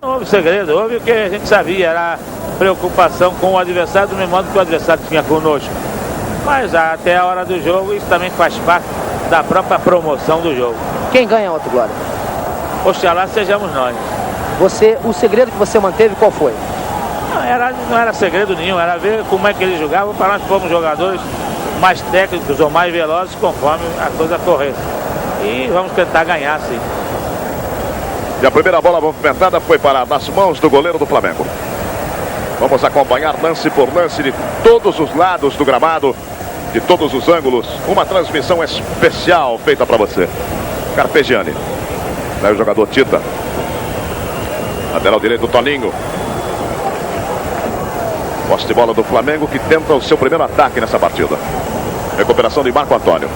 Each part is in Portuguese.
Não houve segredo, houve o que a gente sabia, era a preocupação com o adversário do mesmo modo que o adversário tinha conosco. Mas até a hora do jogo isso também faz parte da própria promoção do jogo. Quem ganha, Otto Glória? Oxalá sejamos nós. O segredo que você manteve, qual foi? Não era segredo nenhum, era ver como é que eles jogavam para nós fomos jogadores mais técnicos ou mais velozes conforme a coisa corresse. E vamos tentar ganhar, sim. E a primeira bola movimentada foi para nas mãos do goleiro do Flamengo. Vamos acompanhar lance por lance de todos os lados do gramado, de todos os ângulos. Uma transmissão especial feita para você. Carpegiani. Daí o jogador Tita. Lateral direito, Toninho. Posse de bola do Flamengo que tenta o seu primeiro ataque nessa partida. Recuperação de Marco Antônio.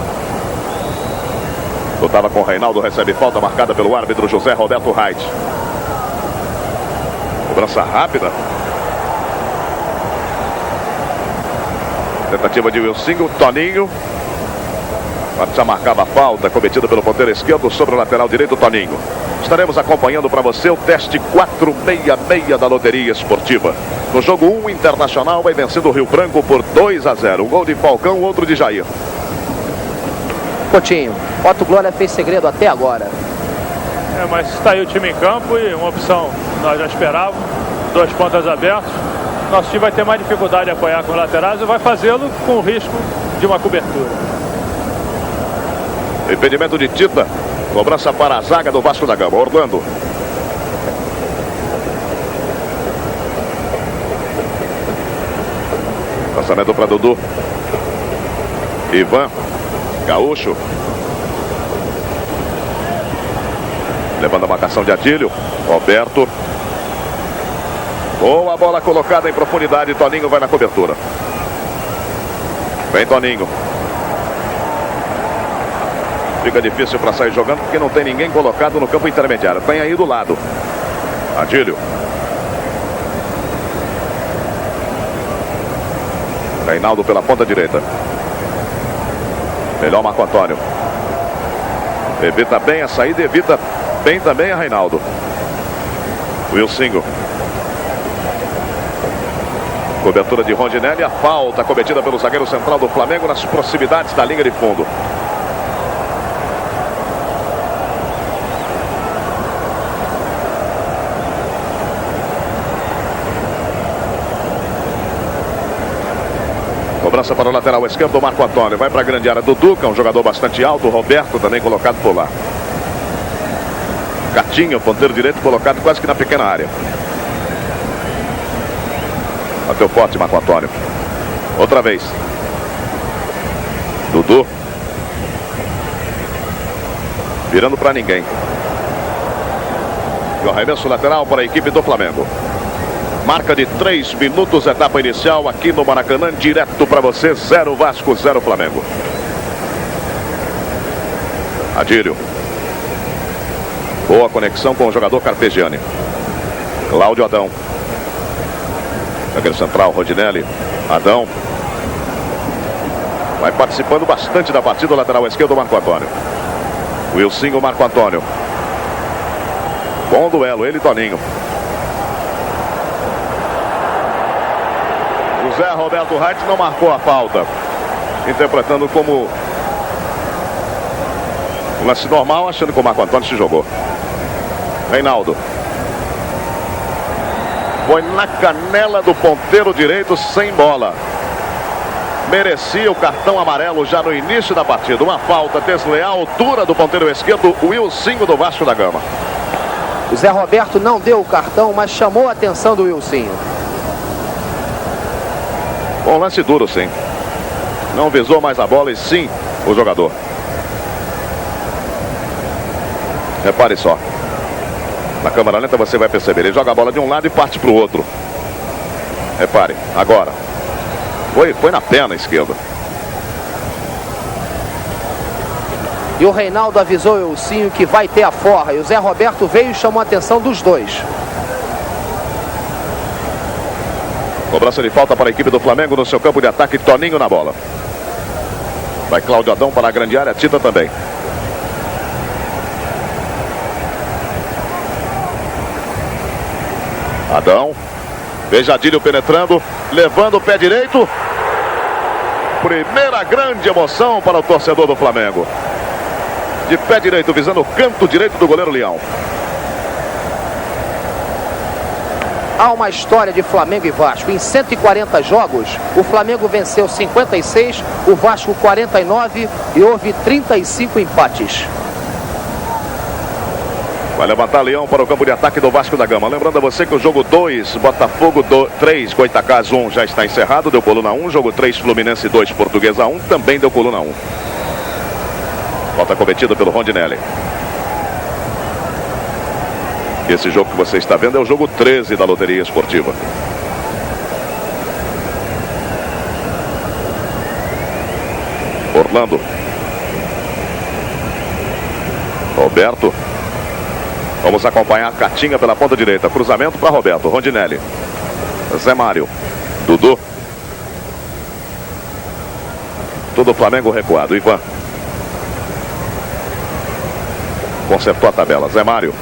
Lutava com o Reinaldo, recebe falta marcada pelo árbitro José Roberto Reit. Cobrança rápida. Tentativa de Wilson, Toninho. Já marcava a falta cometida pelo ponteiro esquerdo sobre o lateral direito, Toninho. Estaremos acompanhando para você o teste 466 da Loteria Esportiva. No jogo 1, Internacional vai vencendo o Rio Branco por 2-0. Um gol de Falcão, outro de Jair. Coutinho, Otto Glória fez segredo até agora. Mas está aí o time em campo e uma opção nós já esperávamos. 2 pontas abertas. Nosso time vai ter mais dificuldade de apoiar com os laterais e vai fazê-lo com o risco de uma cobertura. Impedimento de Tita. Cobrança para a zaga do Vasco da Gama. Orlando. Lançamento para Dudu. Ivan. Gaúcho. Levando a marcação de Adílio. Roberto. Boa bola colocada em profundidade. Toninho vai na cobertura. Vem Toninho. Fica difícil para sair jogando porque não tem ninguém colocado no campo intermediário. Tem aí do lado. Adílio. Reinaldo pela ponta direita. Melhor Marco Antônio. Evita bem a saída, evita bem também a Reinaldo. Wilson. Cobertura de Rondinelli. A falta cometida pelo zagueiro central do Flamengo nas proximidades da linha de fundo. Cobrança para o lateral esquerdo, Marco Antônio. Vai para a grande área do Duca, um jogador bastante alto. Roberto também colocado por lá. Catinho, ponteiro direito, colocado quase que na pequena área. Bateu forte, Marco Antônio. Outra vez. Dudu. Virando para ninguém. E o arremesso lateral para a equipe do Flamengo. Marca de 3 minutos, etapa inicial aqui no Maracanã, direto para você, 0 Vasco, 0 Flamengo. Adílio. Boa conexão com o jogador Carpegiani. Cláudio Adão. Zagueiro central, Rodinelli. Adão. Vai participando bastante da partida, o lateral esquerdo, Marco Antônio. Wilson, o Marco Antônio. Bom duelo, ele e Toninho. José Roberto Reit não marcou a falta, interpretando como um lance normal, achando que o Marco Antônio se jogou. Reinaldo. Foi na canela do ponteiro direito, sem bola. Merecia o cartão amarelo já no início da partida. Uma falta desleal, altura do ponteiro esquerdo, Wilson do Vasco da Gama. O Zé Roberto não deu o cartão, mas chamou a atenção do Wilson. Bom lance duro, sim. Não visou mais a bola e sim o jogador. Repare só. Na câmera lenta você vai perceber. Ele joga a bola de um lado e parte para o outro. Repare, agora. Foi na perna esquerda. E o Reinaldo avisou o Wilson que vai ter a forra. E o Zé Roberto veio e chamou a atenção dos dois. Cobrança de falta para a equipe do Flamengo no seu campo de ataque. Toninho na bola. Vai Cláudio Adão para a grande área. Tita também. Adão. Beijadilho penetrando, levando o pé direito. Primeira grande emoção para o torcedor do Flamengo. De pé direito, visando o canto direito do goleiro Leão. Há uma história de Flamengo e Vasco. Em 140 jogos, o Flamengo venceu 56, o Vasco 49 e houve 35 empates. Vai levantar Leão para o campo de ataque do Vasco da Gama. Lembrando a você que o jogo 2, Botafogo 3, Goitacás 1 já está encerrado, deu coluna 1. Jogo 3, Fluminense 2, Portuguesa 1, também deu coluna 1. Falta cometida pelo Rondinelli. Esse jogo que você está vendo é o jogo 13 da loteria esportiva. Orlando. Roberto. Vamos acompanhar Catinha pela ponta direita. Cruzamento para Roberto. Rondinelli. Zé Mário. Dudu. Todo o Flamengo recuado. Ivan. Consertou a tabela. Zé Mário.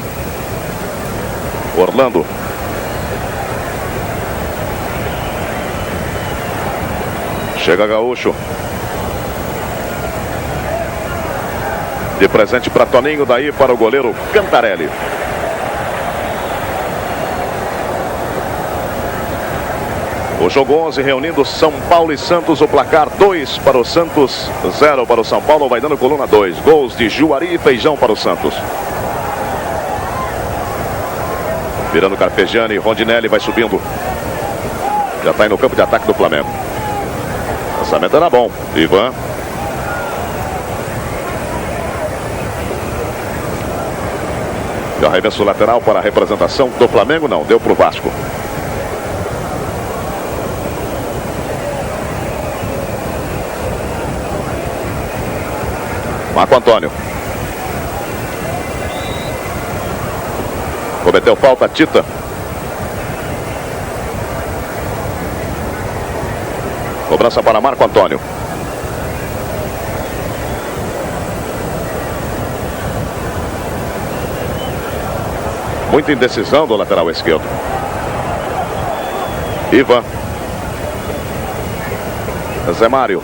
Orlando. Chega Gaúcho. De presente para Toninho, daí para o goleiro Cantarelli. O jogo 11 reunindo São Paulo e Santos. O placar 2 para o Santos, 0 para o São Paulo. Vai dando coluna 2. Gols de Juari e Feijão para o Santos. Virando Carpegiani, Rondinelli vai subindo. Já está aí no campo de ataque do Flamengo. O lançamento era bom. Ivan. E arremesso lateral para a representação do Flamengo. Não, deu para o Vasco. Marco Antônio. Cometeu falta, Tita. Cobrança para Marco Antônio. Muita indecisão do lateral esquerdo. Ivan. Zé Mário.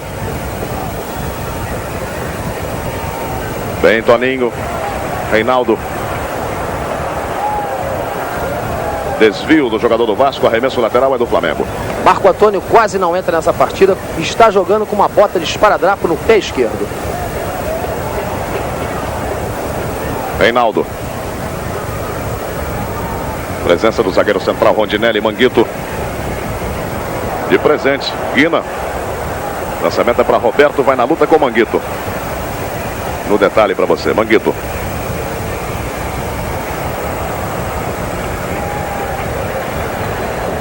Bem, Toninho. Reinaldo. Desvio do jogador do Vasco. Arremesso lateral é do Flamengo. Marco Antônio quase não entra nessa partida. Está jogando com uma bota de esparadrapo no pé esquerdo. Reinaldo. Presença do zagueiro central Rondinelli. Manguito. De presente. Guina. Lançamento é para Roberto. Vai na luta com o Manguito. No detalhe para você. Manguito.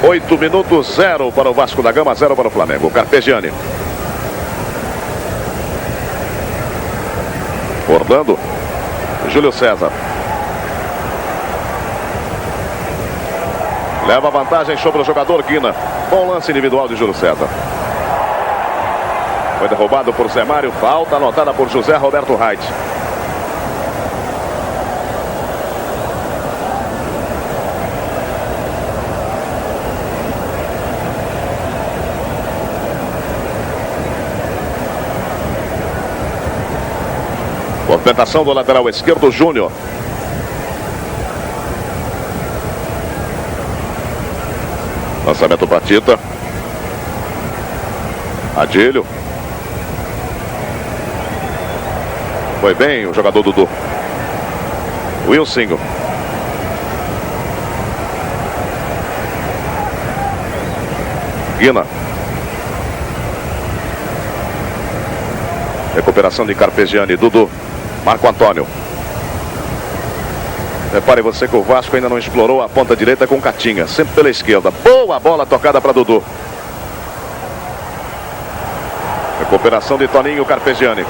Oito minutos, 0 para o Vasco da Gama, 0 para o Flamengo. Carpegiani. Orlando. Júlio César. Leva vantagem sobre o jogador Guina. Bom lance individual de Júlio César. Foi derrubado por Zé Mário. Falta anotada por José Roberto Reit. Movimentação do lateral esquerdo, Júnior. Lançamento para Tita. Adílio. Foi bem o jogador Dudu. Wilson. Guina. Recuperação de Carpegiani. Dudu. Marco Antônio. Repare você que o Vasco ainda não explorou a ponta direita com Catinha. Sempre pela esquerda. Boa bola tocada para Dudu. Recuperação de Toninho Carpegiani.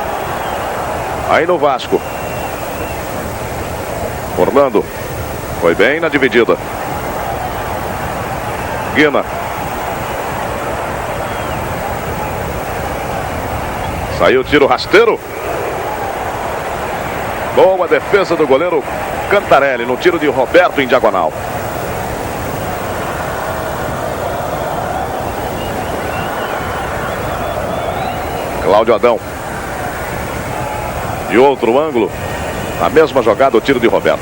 Aí no Vasco. Orlando. Foi bem na dividida. Guina. Saiu o tiro rasteiro. Boa defesa do goleiro Cantarelli no tiro de Roberto em diagonal. Cláudio Adão. E outro ângulo. A mesma jogada, o tiro de Roberto.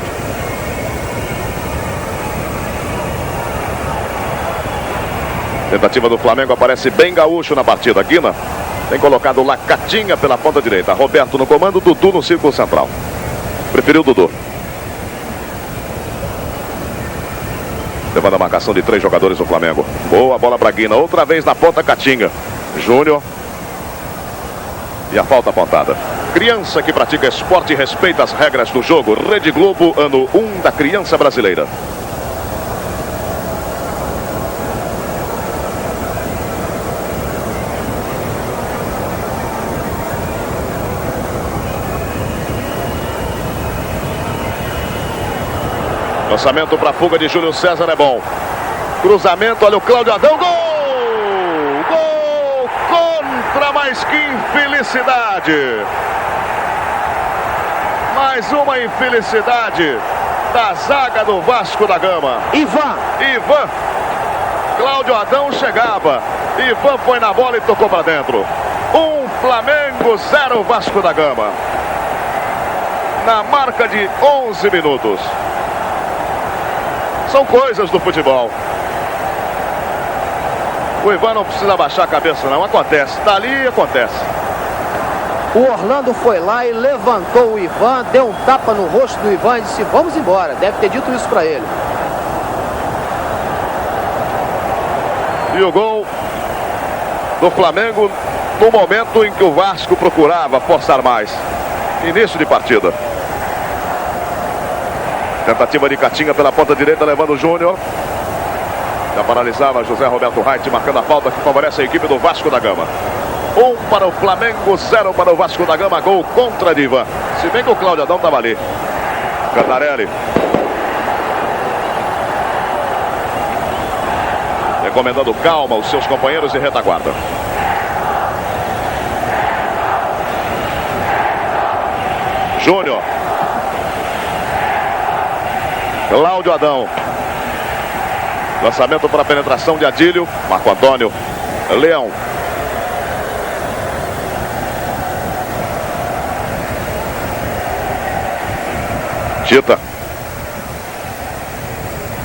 Tentativa do Flamengo, aparece bem gaúcho na partida. Guina tem colocado Lacatinha pela ponta direita. Roberto no comando, Dudu no círculo central. Preferiu Dudu. Levando a marcação de 3 jogadores do Flamengo. Boa bola para Guina. Outra vez na ponta, Catinga. Júnior. E a falta apontada. Criança que pratica esporte e respeita as regras do jogo. Rede Globo, ano 1 da criança brasileira. Lançamento para a fuga de Júlio César é bom. Cruzamento, olha o Cláudio Adão. Gol! Gol contra, mas que infelicidade! Mais uma infelicidade da zaga do Vasco da Gama. Ivan. Cláudio Adão chegava. Ivan foi na bola e tocou para dentro. 1 Flamengo, 0 Vasco da Gama. Na marca de 11 minutos. São coisas do futebol. O Ivan não precisa baixar a cabeça não, acontece, tá ali e acontece. O Orlando foi lá e levantou o Ivan, deu um tapa no rosto do Ivan e disse: vamos embora. Deve ter dito isso para ele. E o gol do Flamengo no momento em que o Vasco procurava forçar mais. Início de partida. Tentativa de Catinga pela ponta direita, levando o Júnior. Já paralisava José Roberto Reit, marcando a falta que favorece a equipe do Vasco da Gama. 1 para o Flamengo, 0 para o Vasco da Gama. Gol contra Diva. Se bem que o Cláudio Adão estava ali. Cantarelli. Recomendando calma aos seus companheiros de retaguarda. Júnior. Cláudio Adão. Lançamento para a penetração de Adílio. Marco Antônio. Leão. Tita.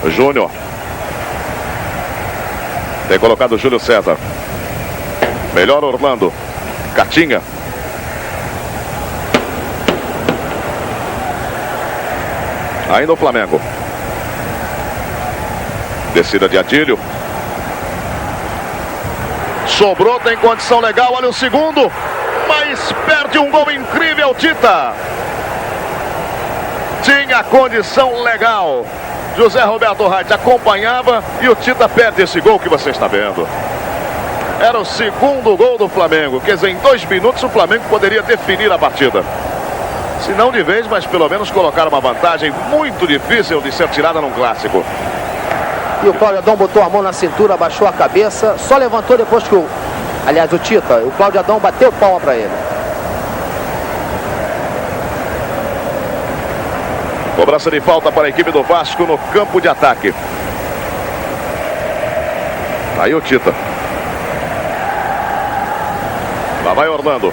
Júnior. Tem colocado o Júlio César. Melhor Orlando. Catinga. Ainda o Flamengo. Descida de Adílio. Sobrou, tem condição legal. Olha o segundo. Mas perde um gol incrível, Tita. Tinha condição legal. José Roberto Reit acompanhava e o Tita perde esse gol que você está vendo. Era o segundo gol do Flamengo. Quer dizer, em 2 minutos o Flamengo poderia definir a partida. Se não de vez, mas pelo menos colocar uma vantagem muito difícil de ser tirada num clássico. E o Cláudio Adão botou a mão na cintura, abaixou a cabeça, só levantou depois que o Tita, o Cláudio Adão bateu palma para ele. Cobrança de falta para a equipe do Vasco no campo de ataque. Aí o Tita. Lá vai Orlando.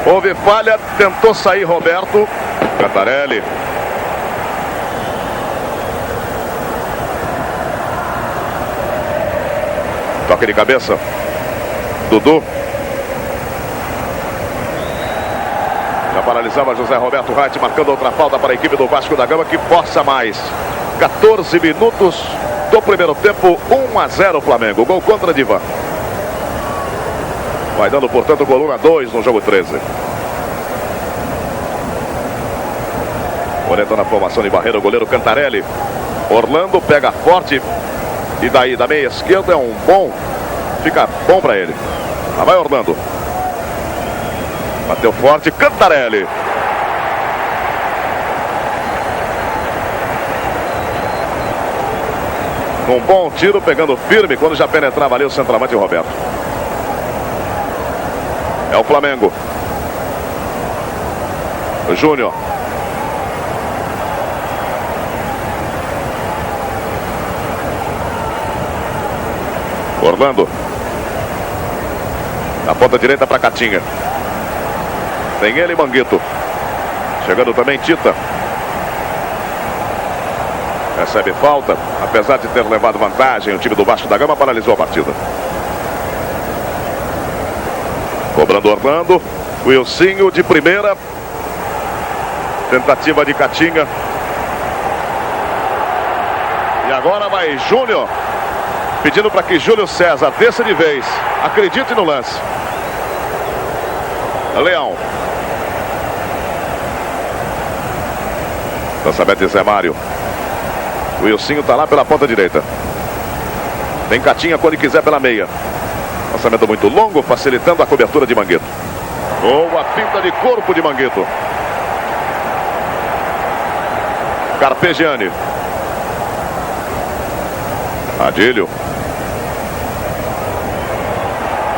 Houve falha, tentou sair Roberto. Cantarelli. Toque de cabeça. Dudu. Já paralisava José Roberto Reit, marcando outra falta para a equipe do Vasco da Gama, que força mais. 14 minutos do primeiro tempo, 1-0 Flamengo. Gol contra Divan. Vai dando, portanto, coluna 2 no jogo 13. Orientando a formação de barreira, o goleiro Cantarelli. Orlando pega forte. E daí, da meia esquerda, é um bom. Fica bom para ele. Lá vai Orlando. Bateu forte, Cantarelli. Um bom tiro, pegando firme quando já penetrava ali o centroavante Roberto. É o Flamengo. O Júnior. Orlando. Na ponta direita para Catinga. Tem ele, Manguito. Chegando também Tita. Recebe falta. Apesar de ter levado vantagem, o time do Vasco da Gama paralisou a partida. Cobrando Orlando. Wilsinho de primeira. Tentativa de Catinga. E agora vai Júnior. Pedindo para que Júlio César desça de vez. Acredite no lance. Leão. Lançamento de Zé Mário. O Wilsinho está lá pela ponta direita. Tem Catinha quando quiser pela meia. Lançamento muito longo, facilitando a cobertura de Manguito. Boa pinta de corpo de Manguito. Carpegiani. Adílio.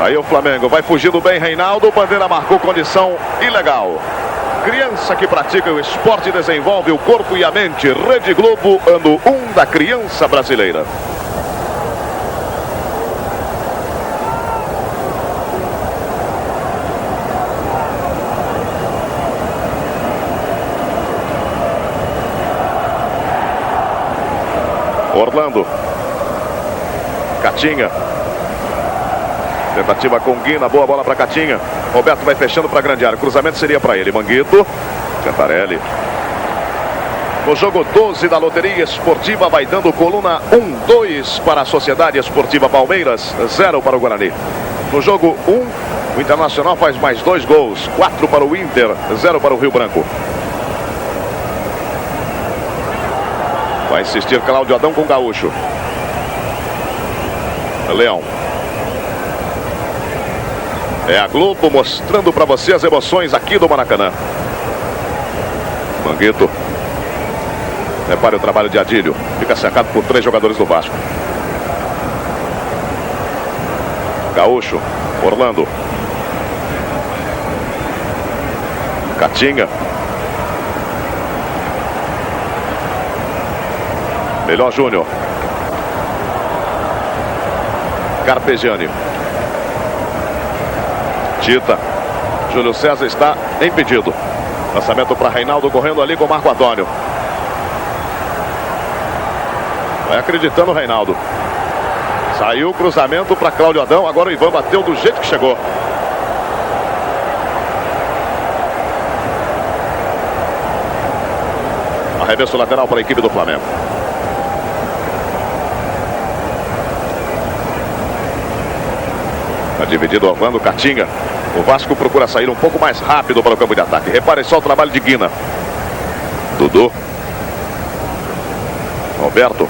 Aí o Flamengo vai fugindo bem, Reinaldo. Bandeira marcou condição ilegal. Criança que pratica o esporte desenvolve o corpo e a mente. Rede Globo, ano 1 da criança brasileira. Orlando. Catinha. Tentativa com Guina, boa bola para Catinha. Roberto vai fechando para a grande área. Cruzamento seria para ele. Manguito. Cantarelli. No jogo 12 da loteria esportiva vai dando coluna 1-2 para a Sociedade Esportiva Palmeiras, 0 para o Guarani. No jogo 1, o Internacional faz mais 2 gols. 4 para o Inter, 0 para o Rio Branco. Vai insistir Cláudio Adão com Gaúcho. Leão. É a Globo mostrando para você as emoções aqui do Maracanã. Manguito. Repare o trabalho de Adílio. Fica cercado por 3 jogadores do Vasco. Gaúcho. Orlando. Catinga. Melhor Júnior. Carpegiani. Tita. Júlio César está impedido. Lançamento para Reinaldo correndo ali com Marco Antônio. Vai acreditando o Reinaldo. Saiu o cruzamento para Cláudio Adão. Agora o Ivan bateu do jeito que chegou. Arremesso lateral para a equipe do Flamengo. Está dividido Orlando, Catinga. O Vasco procura sair um pouco mais rápido para o campo de ataque. Repare só o trabalho de Guina. Dudu. Roberto.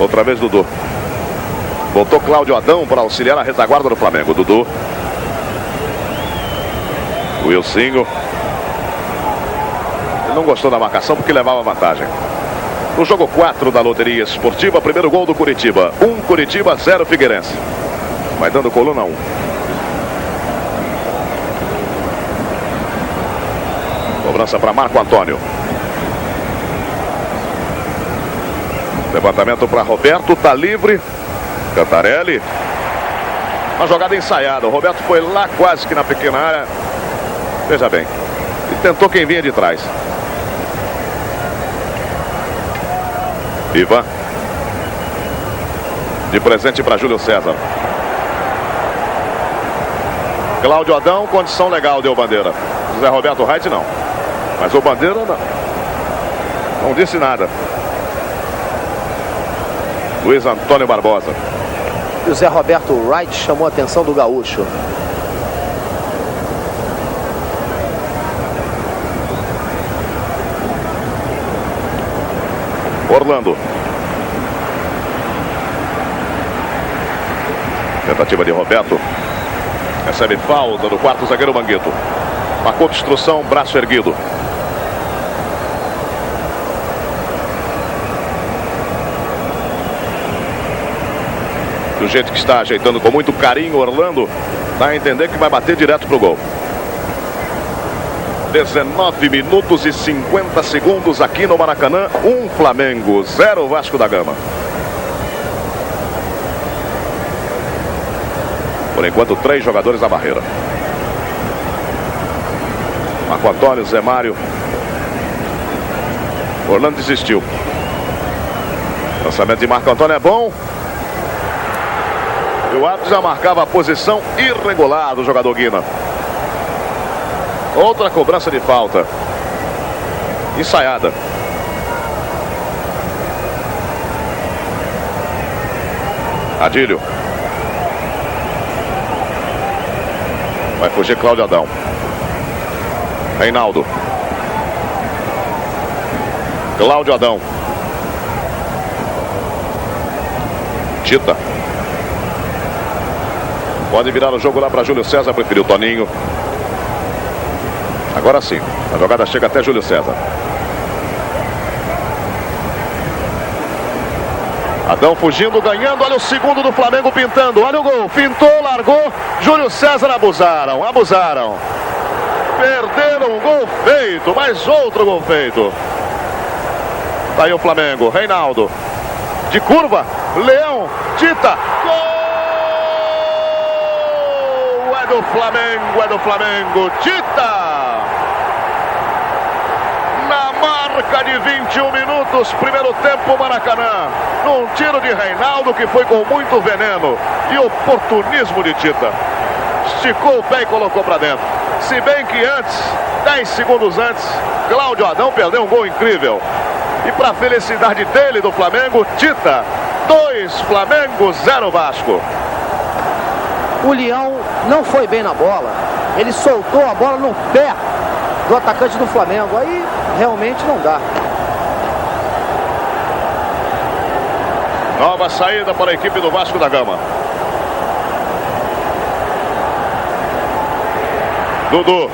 Outra vez Dudu. Voltou Cláudio Adão para auxiliar a retaguarda do Flamengo. Dudu. Wilsinho. Ele não gostou da marcação porque levava vantagem. No jogo 4 da loteria esportiva, primeiro gol do Curitiba. 1 Curitiba, 0 Figueirense. Vai dando coluna 1. Cobrança para Marco Antônio. Levantamento para Roberto, tá livre. Cantarelli. Uma jogada ensaiada. O Roberto foi lá quase que na pequena área. Veja bem. E tentou quem vinha de trás. Ivan. De presente para Júlio César. Cláudio Adão, condição legal, deu bandeira. José Roberto Reit não. Mas o bandeira não disse nada. Luiz Antônio Barbosa. José Roberto Wright chamou a atenção do Gaúcho. Orlando. Tentativa de Roberto. Recebe falta do quarto zagueiro Manguito. Marcou obstrução, braço erguido. Do jeito que está ajeitando com muito carinho Orlando, dá a entender que vai bater direto pro gol. 19 minutos e 50 segundos aqui no Maracanã. 1 Flamengo, 0 Vasco da Gama. Por enquanto, 3 jogadores na barreira. Marco Antônio, Zé Mário. Orlando desistiu. Lançamento de Marco Antônio é bom. E o árbitro já marcava a posição irregular do jogador Guina. Outra cobrança de falta. Ensaiada. Adílio. Vai fugir Cláudio Adão. Reinaldo. Cláudio Adão. Tita. Pode virar o jogo lá para Júlio César. Preferiu Toninho. Agora sim. A jogada chega até Júlio César. Adão fugindo, ganhando. Olha o segundo do Flamengo pintando. Olha o gol. Pintou, largou. Júlio César abusaram. Perderam um gol feito. Mais outro gol feito. Tá aí o Flamengo. Reinaldo. De curva. Leão. Tita. Gol! É do Flamengo. Tita. Na marca de 21 minutos. Primeiro tempo, Maracanã. Num tiro de Reinaldo que foi com muito veneno e oportunismo de Tita. Esticou o pé e colocou para dentro. Se bem que antes, 10 segundos antes, Cláudio Adão perdeu um gol incrível. E para a felicidade dele, do Flamengo, Tita, 2 Flamengo, 0 Vasco. O Leão não foi bem na bola. Ele soltou a bola no pé do atacante do Flamengo. Aí realmente não dá. Nova saída para a equipe do Vasco da Gama. Dudu.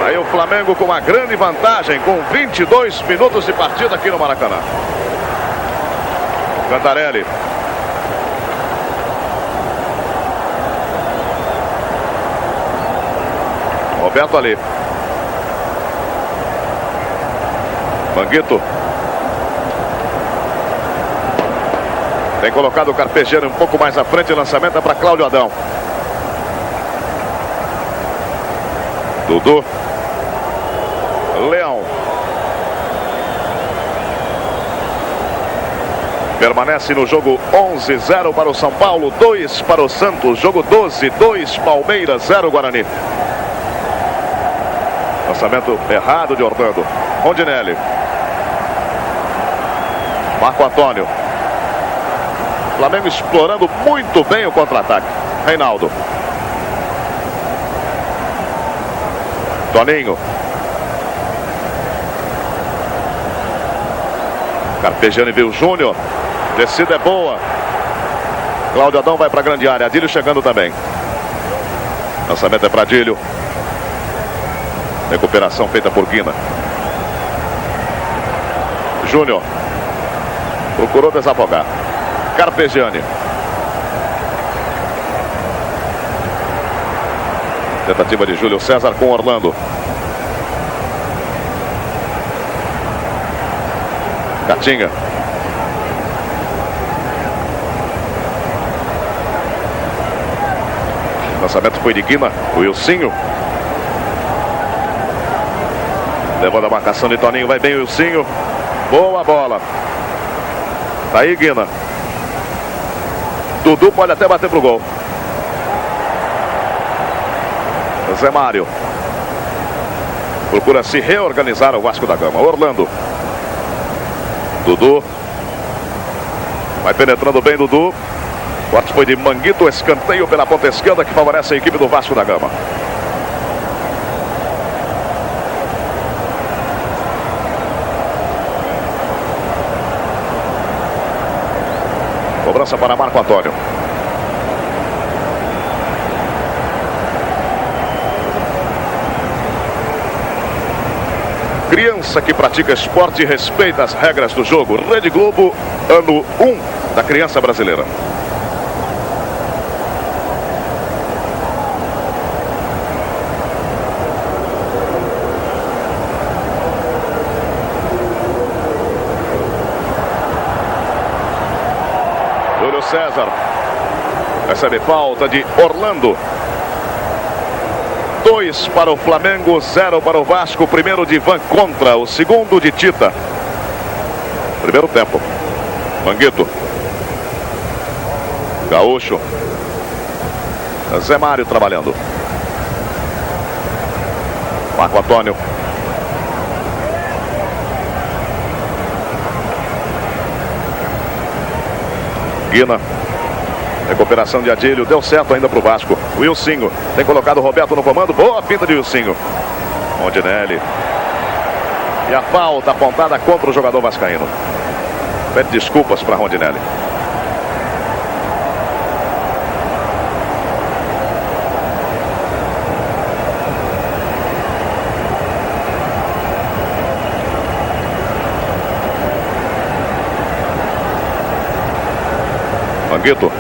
Aí o Flamengo com uma grande vantagem, com 22 minutos de partida aqui no Maracanã. Cantarelli. Roberto ali. Manguito. Tem colocado o Carpegiani um pouco mais à frente. Lançamento é para Cláudio Adão. Dudu. Leão. Permanece no jogo 11-0 para o São Paulo, 2 para o Santos. Jogo 12, 2 Palmeiras, 0 Guarani. Lançamento errado de Orlando. Rondinelli. Marco Antônio. Flamengo explorando muito bem o contra-ataque. Reinaldo. Toninho. Carpegiani viu o Júnior. Descida é boa. Cláudio Adão vai para a grande área. Adílio chegando também. Lançamento é para Adílio. Recuperação feita por Guina. Júnior. Procurou desafogar. Carpegiani. Tentativa de Júlio César com Orlando. Catinga. O lançamento foi de Guina. O Wilsinho. Levando a marcação de Toninho. Vai bem o Wilsinho. Boa bola. Tá aí Guina. Dudu pode até bater pro gol. Zé Mário. Procura se reorganizar o Vasco da Gama. Orlando. Dudu. Vai penetrando bem Dudu. Corte foi de Manguito. Escanteio pela ponta esquerda que favorece a equipe do Vasco da Gama. Cobrança para Marco Antônio. Criança que pratica esporte e respeita as regras do jogo. Rede Globo, ano 1 da criança brasileira. Júlio César. Recebe falta de Orlando. 2 para o Flamengo, 0 para o Vasco. Primeiro de Ivan contra, o segundo de Tita. Primeiro tempo. Manguito. Gaúcho. Zé Mário trabalhando. Marco Antônio. Guina. Recuperação de Adílio. Deu certo ainda para o Vasco. Wilsinho. Tem colocado o Roberto no comando. Boa pinta de Wilsinho. Rondinelli. E a falta apontada contra o jogador vascaíno. Pede desculpas para Rondinelli. Manguito.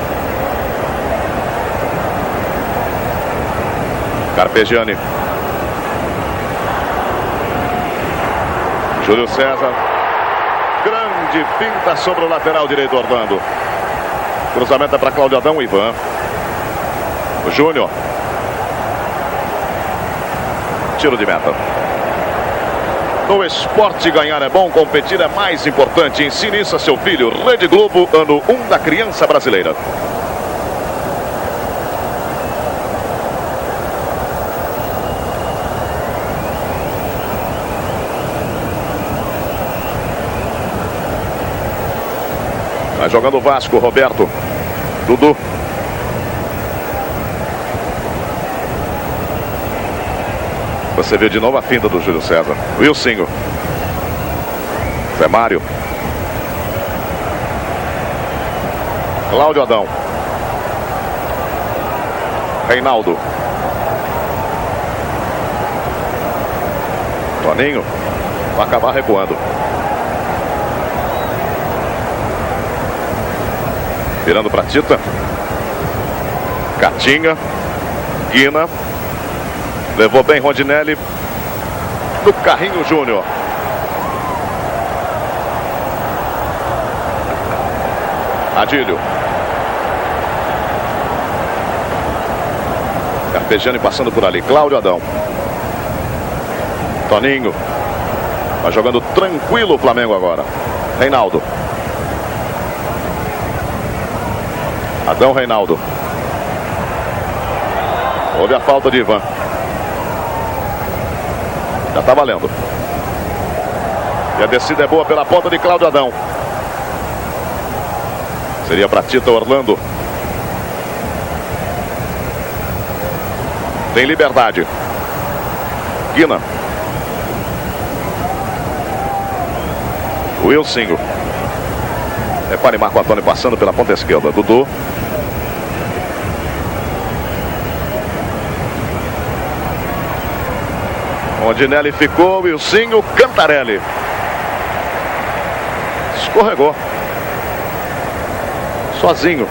Carpegiani. Júlio César. Grande finta sobre o lateral direito, Orlando. Cruzamento é para Cláudio Adão e Ivan. O Júnior. Tiro de meta. No esporte, ganhar é bom, competir é mais importante. Ensine isso a seu filho. Rede Globo, ano 1 da criança brasileira. Vai jogando o Vasco, Roberto. Dudu. Você vê de novo a finta do Júlio César. Wilsinho. Zé Mário. Cláudio Adão. Reinaldo. Toninho. Vai acabar recuando. Virando para Tita. Catinga. Guina. Levou bem Rondinelli. No carrinho Júnior. Adílio. Carpegiani passando por ali. Cláudio Adão. Toninho. Vai jogando tranquilo o Flamengo agora. Reinaldo. Adão, Reinaldo. Houve a falta de Ivan. Já está valendo. E a descida é boa pela ponta de Cláudio Adão. Seria para Tita Orlando. Tem liberdade. Guina. Wilsinho. Repare Marco Antônio passando pela ponta esquerda. Dudu. Rondinelli ficou, Wilsinho, Cantarelli. Escorregou. Sozinho.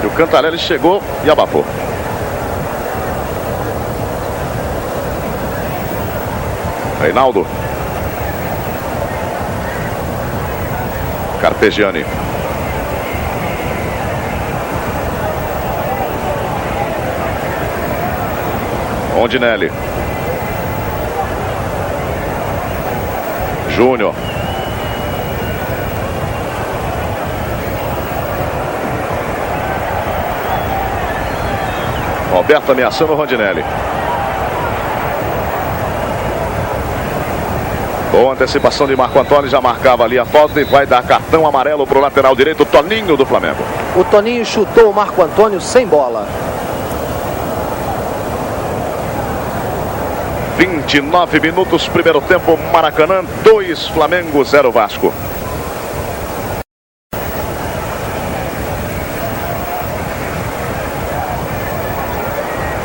E o Cantarelli chegou e abafou. Reinaldo. Carpegiani. Rondinelli. Júnior. Roberto ameaçando o Rondinelli. Boa antecipação de Marco Antônio, já marcava ali a falta e vai dar cartão amarelo para o lateral direito, Toninho do Flamengo. O Toninho chutou o Marco Antônio sem bola. 29 minutos, primeiro tempo, Maracanã, 2 Flamengo, 0 Vasco.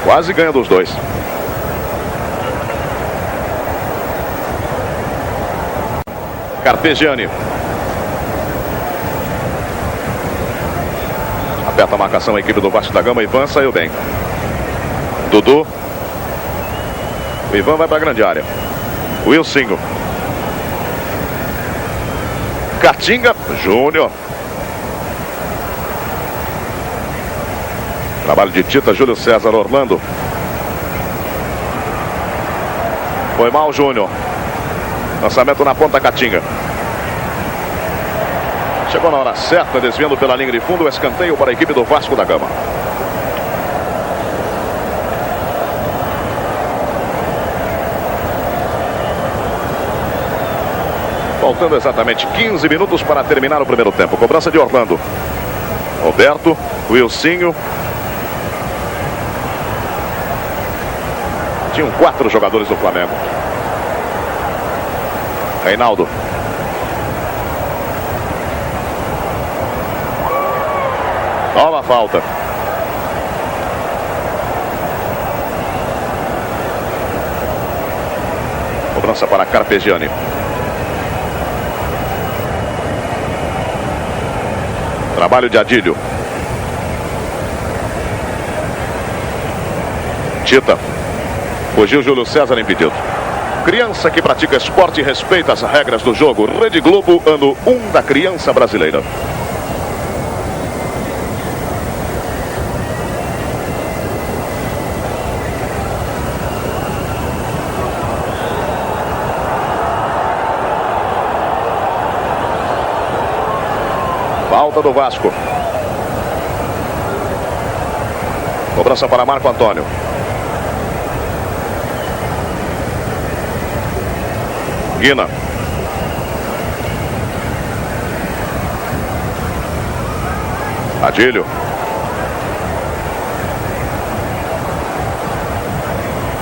Quase ganha dos dois. Carpegiani. Aperta a marcação a equipe do Vasco da Gama. Ivan saiu bem. Dudu. O Ivan vai para a grande área. Wilsinho. Catinga. Júnior. Trabalho de Tita, Júlio César, Orlando. Foi mal, Júnior. Lançamento na ponta, Catinga. Chegou na hora certa, desviando pela linha de fundo, o escanteio para a equipe do Vasco da Gama. Faltando exatamente 15 minutos para terminar o primeiro tempo. Cobrança de Orlando. Roberto, Wilsinho. Tinham 4 jogadores do Flamengo. Reinaldo. Nova falta. Cobrança para Carpegiani. Trabalho de Adílio. Tita. Fugiu Júlio César impedido. Criança que pratica esporte e respeita as regras do jogo. Rede Globo, ano 1 da criança brasileira. Falta do Vasco. Cobrança para Marco Antônio. Guina. Adílio.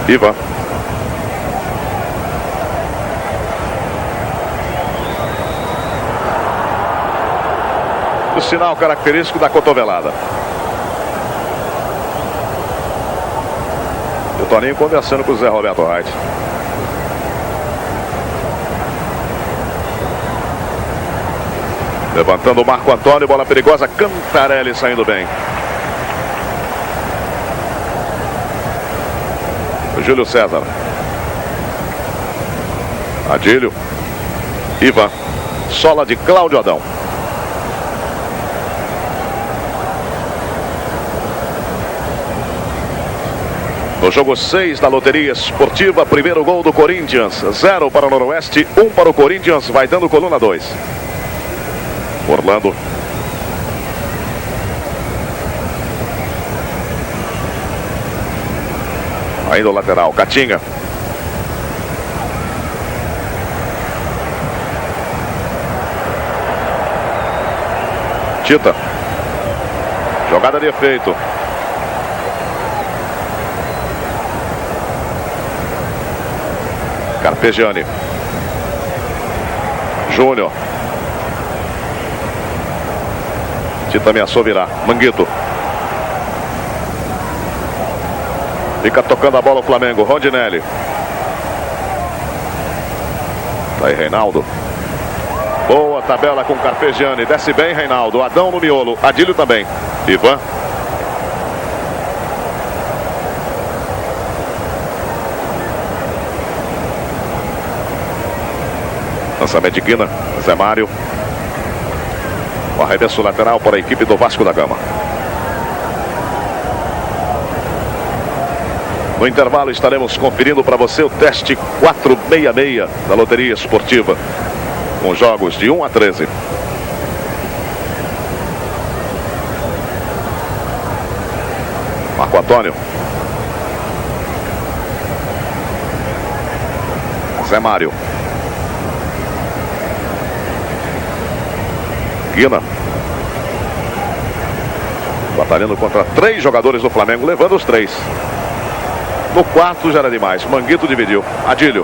Ivan. O sinal característico da cotovelada. O Toninho conversando com o Zé Roberto Reit. Levantando o Marco Antônio, bola perigosa, Cantarelli saindo bem. O Júlio César. Adílio. Ivan. Sola de Cláudio Adão. No jogo 6 da loteria esportiva, primeiro gol do Corinthians. 0 para o Noroeste, 1 para o Corinthians, vai dando coluna 2. Orlando. Ainda o lateral, Catinga. Tita. Jogada de efeito. Carpegiani. Júnior. Tita ameaçou virar. Manguito. Fica tocando a bola o Flamengo. Rondinelli. Tá aí Reinaldo. Boa tabela com Carpegiani. Desce bem Reinaldo. Adão no miolo. Adílio também. Ivan. Lançamento de Guina. Zé Mário. O arremesso lateral para a equipe do Vasco da Gama. No intervalo estaremos conferindo para você o teste 466 da loteria esportiva, com jogos de 1 a 13. Marco Antônio. Zé Mário. Guina. Batalhando contra 3 jogadores do Flamengo, levando os 3. No quarto já era demais. Manguito dividiu. Adílio.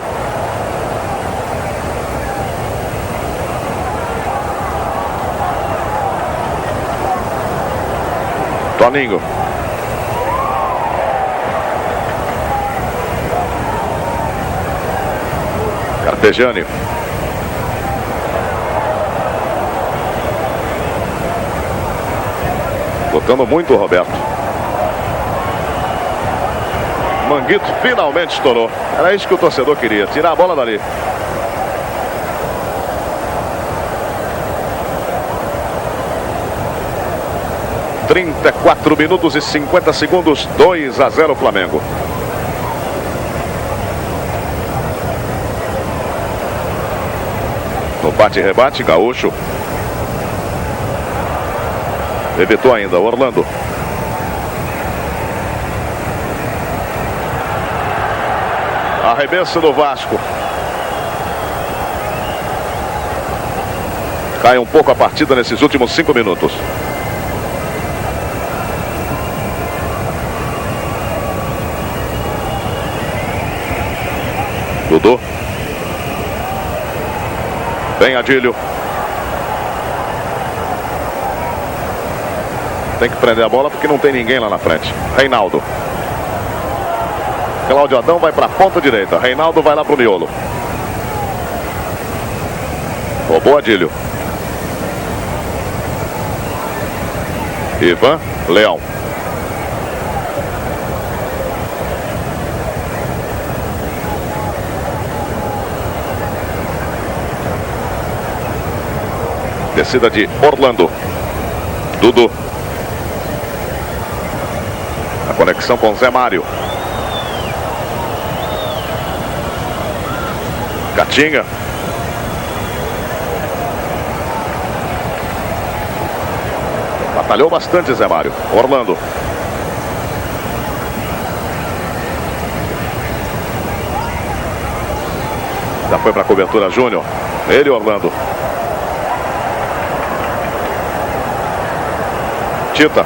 Toninho. Carpegiani. Botando muito o Roberto. Manguito finalmente estourou. Era isso que o torcedor queria, tirar a bola dali. 34 minutos e 50 segundos, 2-0 Flamengo. No bate-rebate, Gaúcho. Evitou ainda, Orlando. Arremesso do Vasco. Cai um pouco a partida nesses últimos 5 minutos. Dudu. Vem Adílio. Tem que prender a bola porque não tem ninguém lá na frente. Reinaldo. Cláudio Adão vai para a ponta direita. Reinaldo vai lá para o miolo. Roubou Adílio. Ivan, Leão. Descida de Orlando. Dudu. A conexão com Zé Mário. Catinga. Batalhou bastante Zé Mário. Orlando. Já foi para a cobertura Júnior. Ele, Orlando. Tita.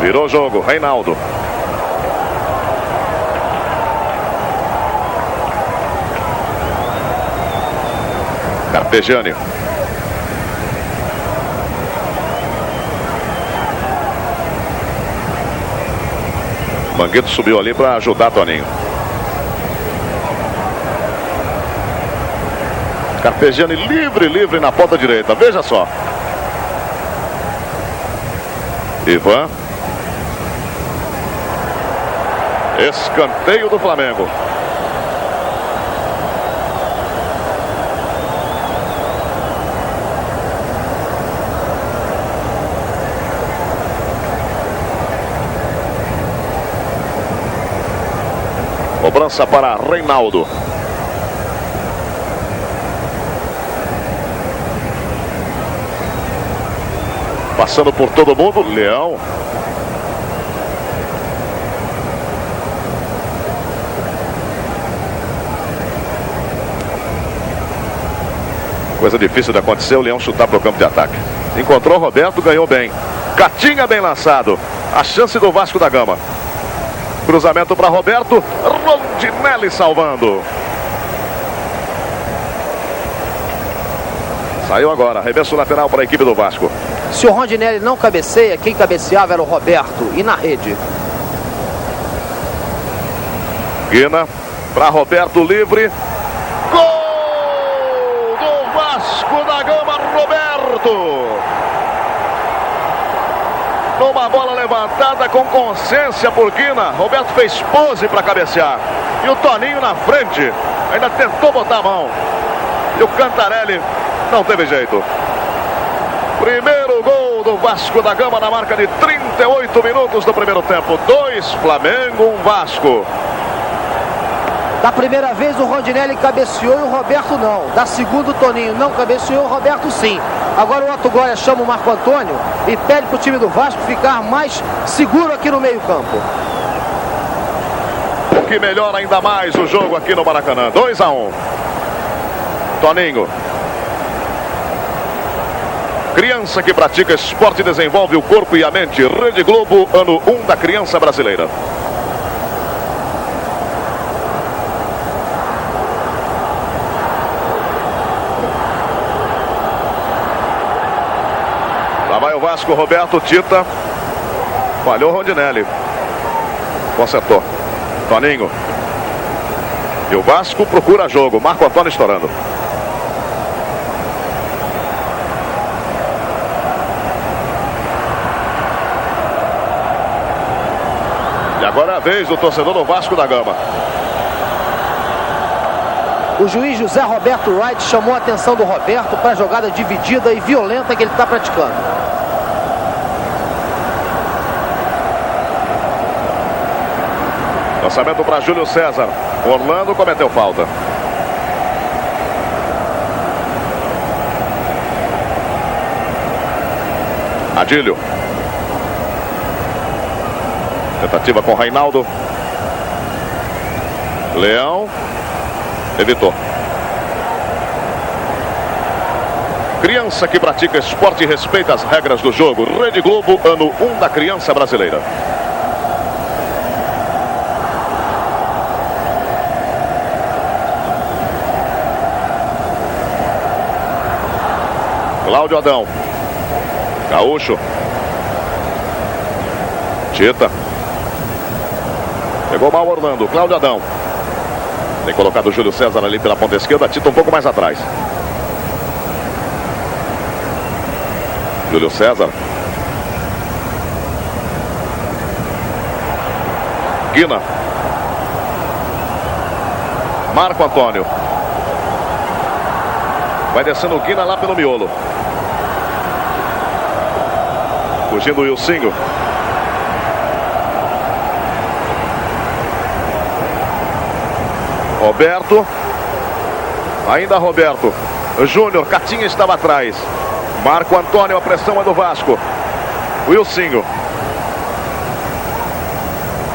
Virou o jogo, Reinaldo. Carpegiani. Mangueto subiu ali para ajudar Toninho. Carpegiani livre na ponta direita. Veja só. Ivan. Escanteio do Flamengo. Cobrança para Reinaldo. Passando por todo mundo, Leão. Coisa difícil de acontecer, o Leão chutar para o campo de ataque. Encontrou Roberto, ganhou bem. Catinga bem lançado. A chance do Vasco da Gama. Cruzamento para Roberto. Rondinelli salvando. Saiu agora. Arremesso lateral para a equipe do Vasco. Se o Rondinelli não cabeceia, quem cabeceava era o Roberto. E na rede? Guina para Roberto livre. Gol do Vasco da Gama, Roberto. Numa bola levantada com consciência por Guina. Roberto fez pose para cabecear. E o Toninho na frente. Ainda tentou botar a mão. E o Cantarelli não teve jeito. Primeiro gol do Vasco da Gama na marca de 38 minutos do primeiro tempo. 2 Flamengo, 1 Vasco. Da primeira vez o Rondinelli cabeceou e o Roberto não. Da segunda o Toninho não cabeceou, o Roberto sim. Agora o Otto Glória chama o Marco Antônio e pede para o time do Vasco ficar mais seguro aqui no meio campo. O que melhora ainda mais o jogo aqui no Maracanã. 2-1. Toninho. Criança que pratica esporte desenvolve o corpo e a mente. Rede Globo, ano 1 da criança brasileira. Lá vai o Vasco, Roberto, Tita. Falhou Rondinelli. Consertou. Toninho. E o Vasco procura jogo. Marco Antônio estourando. E agora é a vez do torcedor do Vasco da Gama. O juiz José Roberto Wright chamou a atenção do Roberto para a jogada dividida e violenta que ele está praticando. Lançamento para Júlio César. Orlando cometeu falta. Adílio. Tentativa com Reinaldo. Leão. Evitou. Criança que pratica esporte e respeita as regras do jogo. Rede Globo, ano 1 da criança brasileira. Cláudio Adão. Gaúcho. Tita. Pegou mal Orlando. Cláudio Adão. Tem colocado o Júlio César ali pela ponta esquerda. Tita um pouco mais atrás. Júlio César. Guina. Marco Antônio. Vai descendo o Guina lá pelo miolo. Fugindo o Wilsinho. Roberto. Ainda Roberto. Júnior. Catinha estava atrás. Marco Antônio, a pressão é do Vasco. Wilsinho.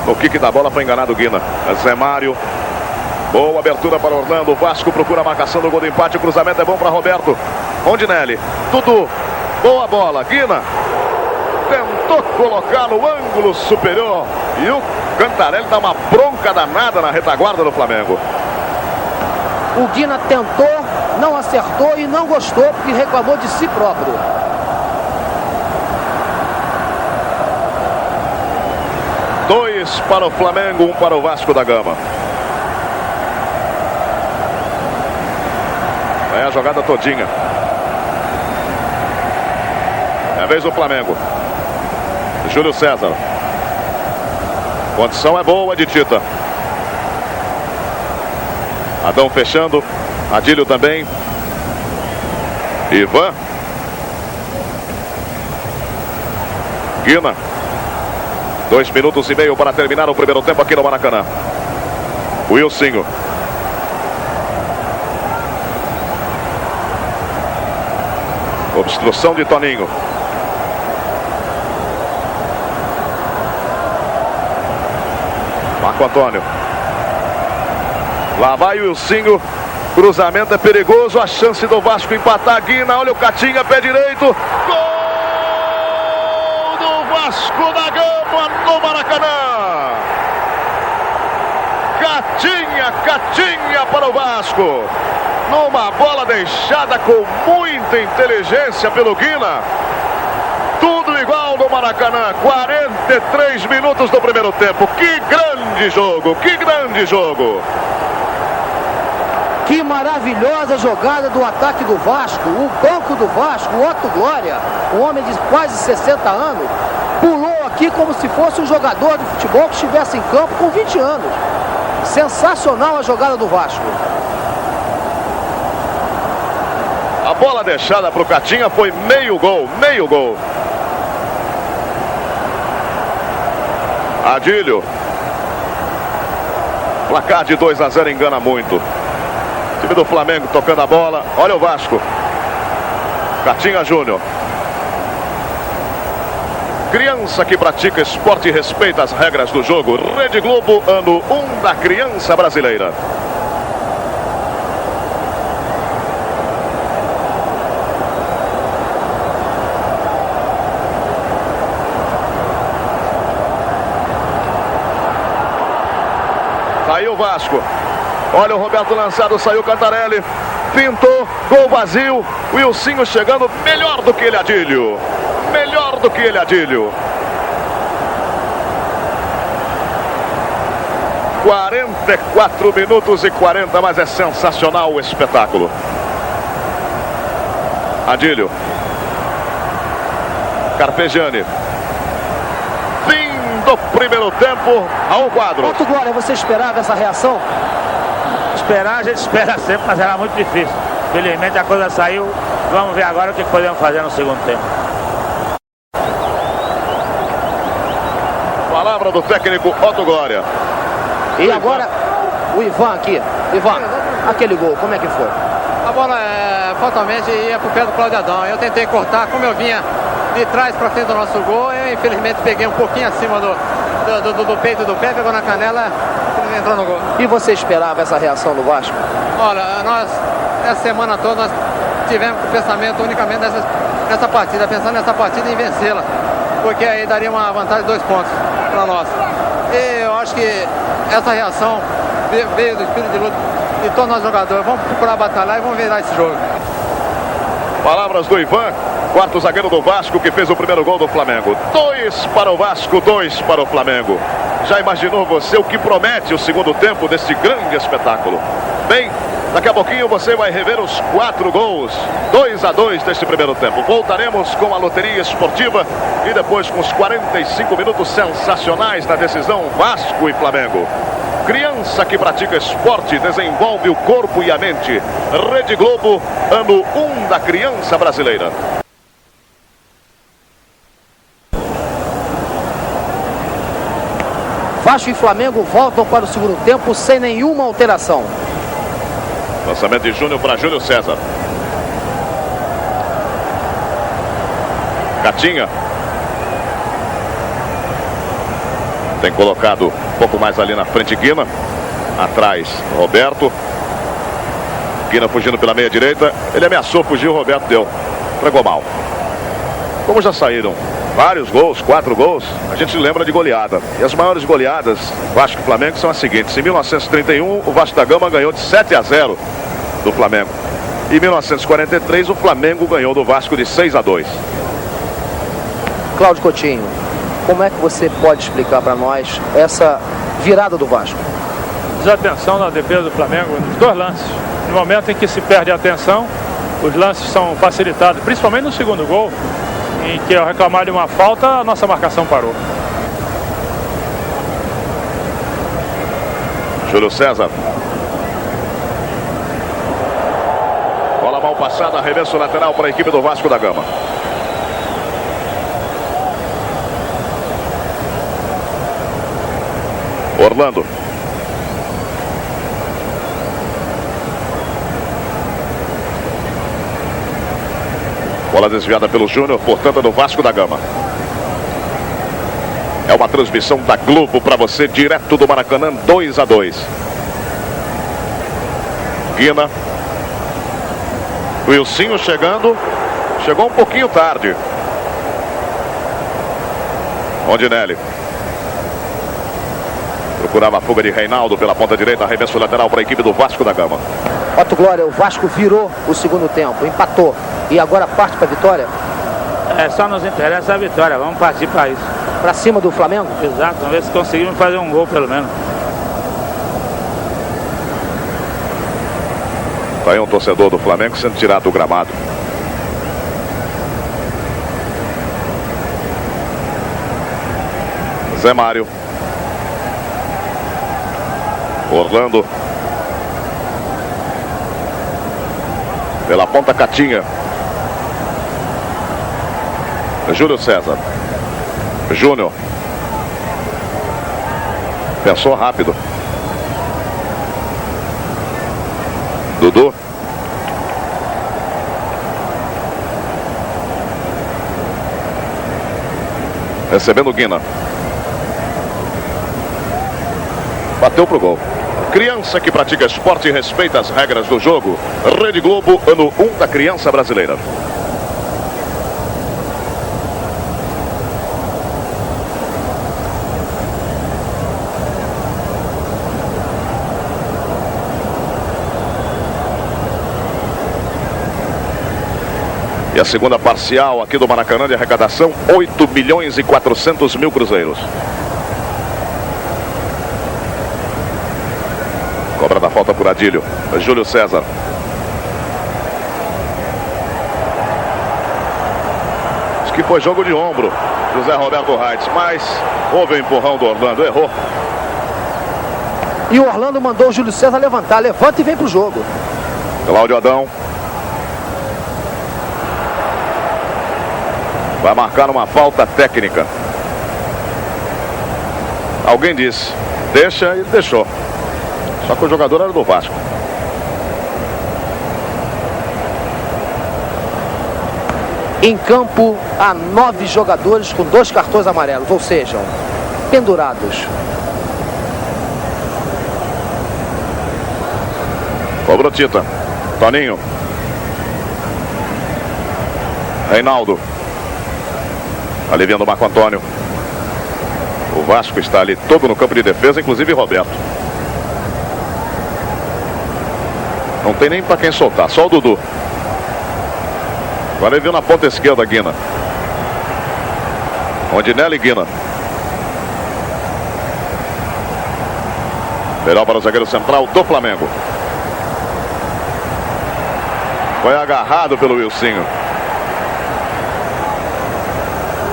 O kick da bola foi enganado o Guina. Zé Mário. Boa abertura para Orlando. O Vasco procura a marcação do gol do empate. O cruzamento é bom para Roberto. Rondinelli. Dudu. Boa bola. Guina. Tentou colocar no ângulo superior. E o Cantarelli dá uma bronca danada na retaguarda do Flamengo. O Guina tentou, não acertou e não gostou porque reclamou de si próprio. Dois para o Flamengo, um para o Vasco da Gama. É a jogada todinha. É a vez do Flamengo. Júlio César. Condição é boa de Tita. Adão fechando. Adílio também. Ivan. Guina. 2 minutos e meio para terminar o primeiro tempo aqui no Maracanã. Wilsinho. Obstrução de Toninho. Marco Antônio. Lá vai o Wilsinho. Cruzamento é perigoso. A chance do Vasco empatar. Guina. Olha o Catinha. Pé direito. Gol do Vasco da Gama no Maracanã. Catinha para o Vasco. Numa bola deixada com muita inteligência pelo Guina. Tudo igual no Maracanã. 43 minutos do primeiro tempo. Que grande jogo. Que grande jogo. Que maravilhosa jogada do ataque do Vasco. O banco do Vasco, o Otto Glória, um homem de quase 60 anos, pulou aqui como se fosse um jogador de futebol que estivesse em campo com 20 anos. Sensacional a jogada do Vasco. A bola deixada para o Catinha foi meio gol. Adílio. Placar de 2-0 engana muito. Time do Flamengo tocando a bola. Olha o Vasco. Catinha Júnior. Criança que pratica esporte e respeita as regras do jogo. Rede Globo, ano 1 da criança brasileira. Saiu o Vasco. Olha o Roberto lançado, saiu Cantarelli. Pintou, gol vazio. Wilsinho chegando melhor do que ele, Adílio. 44 minutos e 40, mas é sensacional o espetáculo. Adílio. Carpegiani. Fim do primeiro tempo ao quadro. Otto Glória, você esperava essa reação? Esperar, a gente espera sempre, mas era muito difícil. Felizmente a coisa saiu. Vamos ver agora o que podemos fazer no segundo tempo. Palavra do técnico Otto Glória. E agora o Ivan aqui. Ivan, aquele gol, como é que foi? A bola fatalmente ia pro pé do Cláudio Adão. Eu tentei cortar, como eu vinha de trás para frente do nosso gol, eu infelizmente peguei um pouquinho acima do peito do pé, pegou na canela e entrou no gol. E você esperava essa reação do Vasco? Olha, nós, essa semana toda, nós tivemos o pensamento unicamente nessa partida, pensando nessa partida e em vencê-la, porque aí daria uma vantagem de 2 pontos para nós. E eu acho que essa reação veio do espírito de luta de todos nós jogadores. Vamos procurar batalhar e vamos virar esse jogo. Palavras do Ivan, quarto zagueiro do Vasco, que fez o primeiro gol do Flamengo. 2 para o Vasco, 2 para o Flamengo. Já imaginou você o que promete o segundo tempo desse grande espetáculo? Bem, daqui a pouquinho você vai rever os 4 gols, 2-2 deste primeiro tempo. Voltaremos com a loteria esportiva e depois com os 45 minutos sensacionais na decisão Vasco e Flamengo. Criança que pratica esporte desenvolve o corpo e a mente. Rede Globo, ano 1 da criança brasileira. Vasco e Flamengo voltam para o segundo tempo sem nenhuma alteração. Lançamento de Júnior para Júlio César. Catinha. Tem colocado um pouco mais ali na frente Guina. Atrás Roberto. Guina fugindo pela meia direita. Ele ameaçou fugir, o Roberto deu. Entregou mal. Como já saíram vários gols, 4 gols, a gente lembra de goleada. E as maiores goleadas Vasco e Flamengo são as seguintes. Em 1931 o Vasco da Gama ganhou de 7-0 do Flamengo. Em 1943 o Flamengo ganhou do Vasco de 6-2. Cláudio Coutinho, como é que você pode explicar para nós essa virada do Vasco? Desatenção na defesa do Flamengo nos 2 lances. No momento em que se perde a atenção, os lances são facilitados, principalmente no segundo gol, em que ao reclamar de uma falta, a nossa marcação parou. Júlio César. Bola mal passada, arremesso lateral para a equipe do Vasco da Gama. Orlando. Bola desviada pelo Júnior, portanto, do Vasco da Gama. É uma transmissão da Globo para você, direto do Maracanã, 2-2. Guina. Wilsinho chegando. Chegou um pouquinho tarde. Rondinelli. Procurava a fuga de Reinaldo pela ponta direita, arremesso lateral para a equipe do Vasco da Gama. Otto Glória, o Vasco virou o segundo tempo, empatou e agora parte para a vitória? Só nos interessa a vitória, vamos partir para isso. Para cima do Flamengo? Exato, vamos ver se conseguimos fazer um gol pelo menos. Está aí um torcedor do Flamengo sendo tirado do gramado. Zé Mário. Orlando. Pela ponta Catinha. Júlio César. Júnior. Pensou rápido. Dudu. Recebendo Guina. Bateu pro gol. Criança que pratica esporte e respeita as regras do jogo. Rede Globo, ano 1 da criança brasileira. E a segunda parcial aqui do Maracanã de arrecadação, 8.400.000 cruzeiros. Cobra da falta por Adílio. Júlio César. Acho que foi jogo de ombro. José Roberto Reitz, mas houve um empurrão do Orlando. Errou. E o Orlando mandou o Júlio César levantar. Levanta e vem pro jogo. Cláudio Adão. Vai marcar uma falta técnica. Alguém disse, deixa, e ele deixou. Só que o jogador era do Vasco. Em campo, há 9 jogadores com 2 cartões amarelos, ou seja, pendurados. Cobrou Tita. Toninho. Reinaldo. Aliviando o Marco Antônio. O Vasco está ali todo no campo de defesa, inclusive Roberto. Não tem nem para quem soltar, só o Dudu. Agora ele viu na ponta esquerda, Guina. Rondinelli e Guina. Melhor para o zagueiro central do Flamengo. Foi agarrado pelo Wilsinho.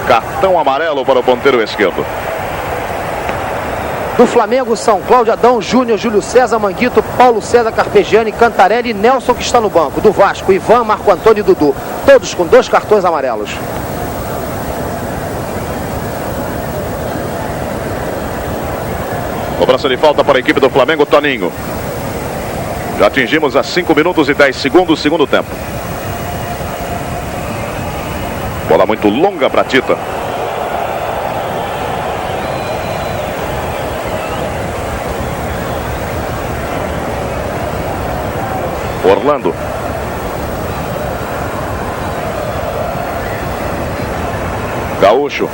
Cartão amarelo para o ponteiro esquerdo. Do Flamengo são Cláudio Adão, Júnior, Júlio César, Manguito, Paulo César, Carpegiani, Cantarelli e Nelson, que está no banco. Do Vasco, Ivan, Marco Antônio e Dudu. Todos com 2 cartões amarelos. Cobrança de falta para a equipe do Flamengo, Toninho. Já atingimos a 5 minutos e 10 segundos do segundo tempo. Bola muito longa para Tita. Orlando. Gaúcho.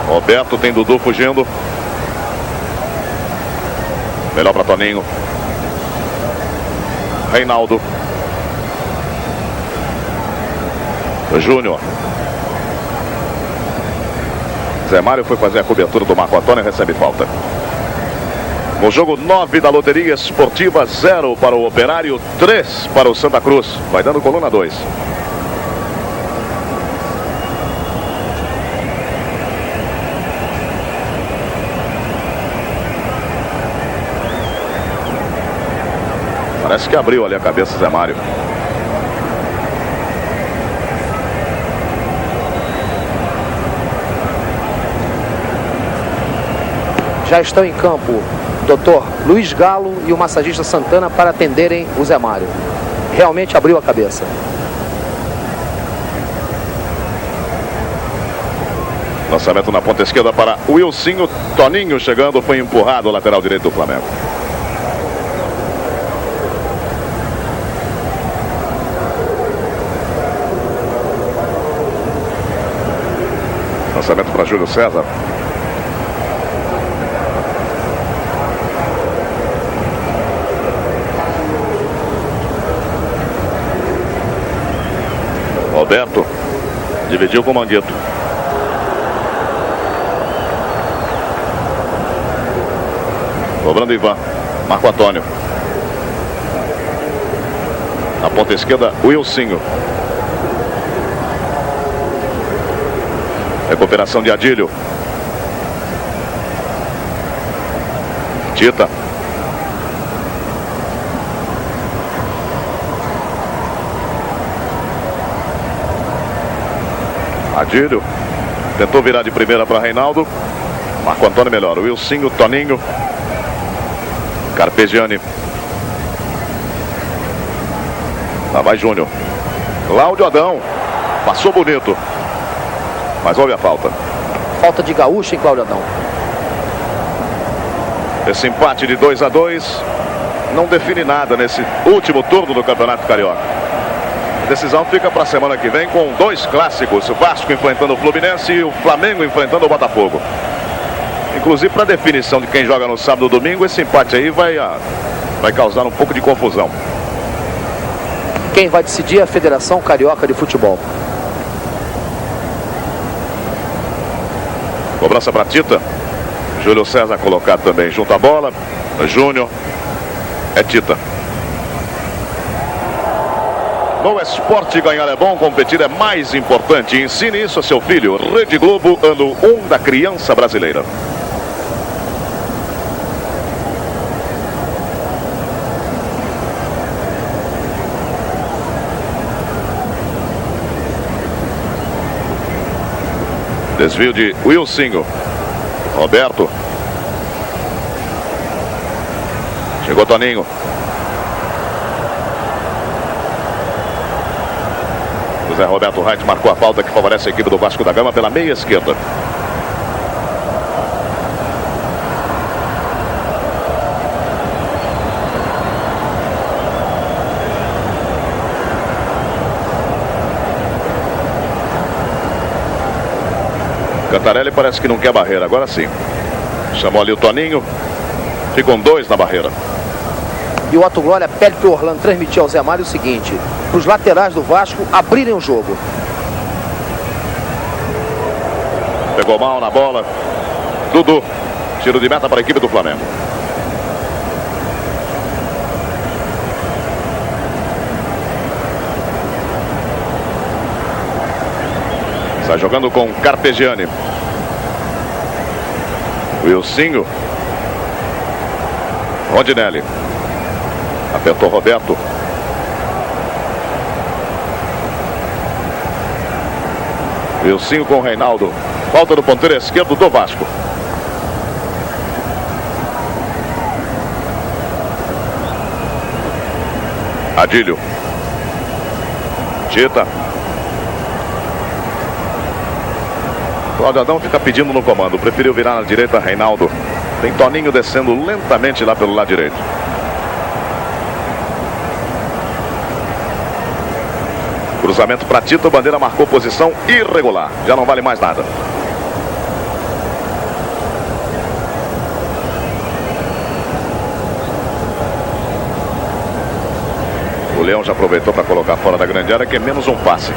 Roberto, tem Dudu fugindo. Melhor para Toninho. Reinaldo. Júnior. Zé Mário foi fazer a cobertura do Marco Antônio e recebe falta. No jogo 9 da loteria esportiva, 0 para o Operário, 3 para o Santa Cruz. Vai dando coluna 2. Parece que abriu ali a cabeça Zé Mário. Já estão em campo Dr. Luiz Galo e o massagista Santana para atenderem o Zé Mário. Realmente abriu a cabeça. Lançamento na ponta esquerda para Wilsinho. Toninho chegando, foi empurrado o lateral direito do Flamengo. Lançamento para Júlio César. Roberto dividiu com o Manguito. Cobrando Ivan. Marco Antônio. Na ponta esquerda, Wilsinho. Recuperação de Adílio. Tita. Adílio. Tentou virar de primeira para Reinaldo. Marco Antônio melhor. Wilsinho, Toninho. Carpegiani. Lá vai Júnior. Cláudio Adão. Passou bonito. Mas houve a falta. Falta de Gaúcho em Cláudio Adão. Esse empate de 2-2 não define nada nesse último turno do Campeonato Carioca. A decisão fica para a semana que vem com 2 clássicos. O Vasco enfrentando o Fluminense e o Flamengo enfrentando o Botafogo. Inclusive para a definição de quem joga no sábado e domingo, esse empate aí vai causar um pouco de confusão. Quem vai decidir é a Federação Carioca de Futebol. Cobrança para Tita. Júlio César colocado também junto à bola. Júnior. É Tita. No esporte, ganhar é bom, competir é mais importante. Ensine isso a seu filho. Rede Globo, ano 1 da criança brasileira. Desvio de Wilson. Roberto. Chegou Toninho. José Roberto Reit marcou a falta que favorece a equipe do Vasco da Gama pela meia esquerda. Cantarelli parece que não quer barreira, agora sim. Chamou ali o Toninho. Ficam 2 na barreira. E o Otto Glória pede para o Orlando transmitir ao Zé Mário o seguinte: para os laterais do Vasco abrirem o jogo. Pegou mal na bola. Dudu. Tiro de meta para a equipe do Flamengo. Está jogando com Carpegiani. Wilson. Rondinelli. Apertou Roberto. Wilson com Reinaldo. Falta do ponteiro esquerdo do Vasco. Adílio. Tita. Cláudio Adão fica pedindo no comando. Preferiu virar na direita, Reinaldo. Tem Toninho descendo lentamente lá pelo lado direito. Cruzamento para Tito. O Bandeira marcou posição irregular. Já não vale mais nada. O Leão já aproveitou para colocar fora da grande área, que é menos um passe.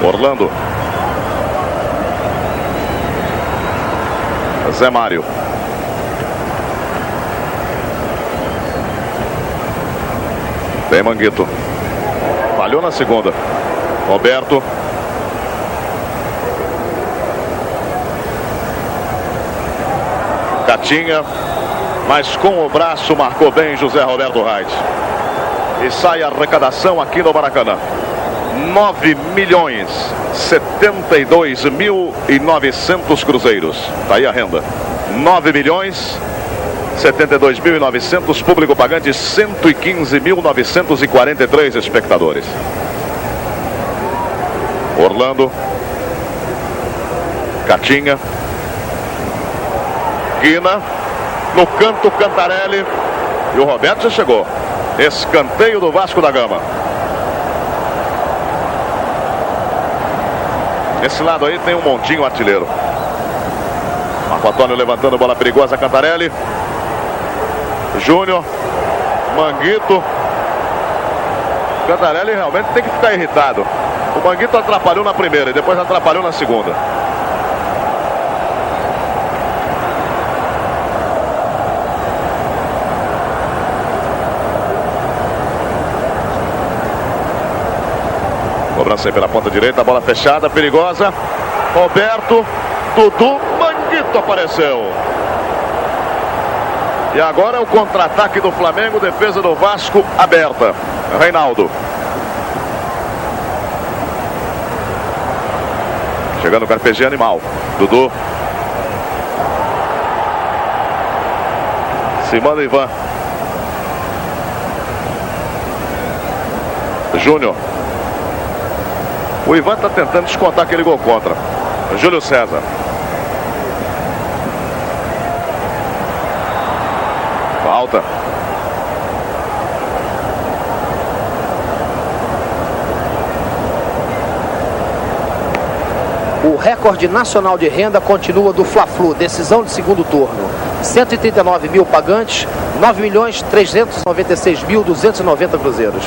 Orlando. Zé Mário. Tem Manguito. Falhou na segunda. Roberto. Catinha. Mas com o braço marcou bem José Roberto Reit. E sai a arrecadação aqui no Maracanã. 9.072.900 cruzeiros. Tá aí a renda. 9.072.900 público pagante, 115.943 espectadores. Orlando. Catinha. Quina. No canto, Cantarelli. E o Roberto já chegou. Escanteio do Vasco da Gama. Esse lado aí tem um montinho artilheiro. Marco Antônio levantando bola perigosa. Cantarelli. Júnior. Manguito. Cantarelli realmente tem que ficar irritado. O Manguito atrapalhou na primeira e depois atrapalhou na segunda. Cobrança aí pela ponta direita, a bola fechada, perigosa. Roberto, Dudu, Manguito apareceu. E agora é o contra-ataque do Flamengo, defesa do Vasco aberta. Reinaldo. Chegando o Carpegiani, mal. Dudu. Se manda Ivan. Júnior. O Ivan está tentando descontar aquele gol contra. Júlio César. Falta. O recorde nacional de renda continua do Fla-Flu, decisão de segundo turno. 139 mil pagantes, 9.396.290 cruzeiros.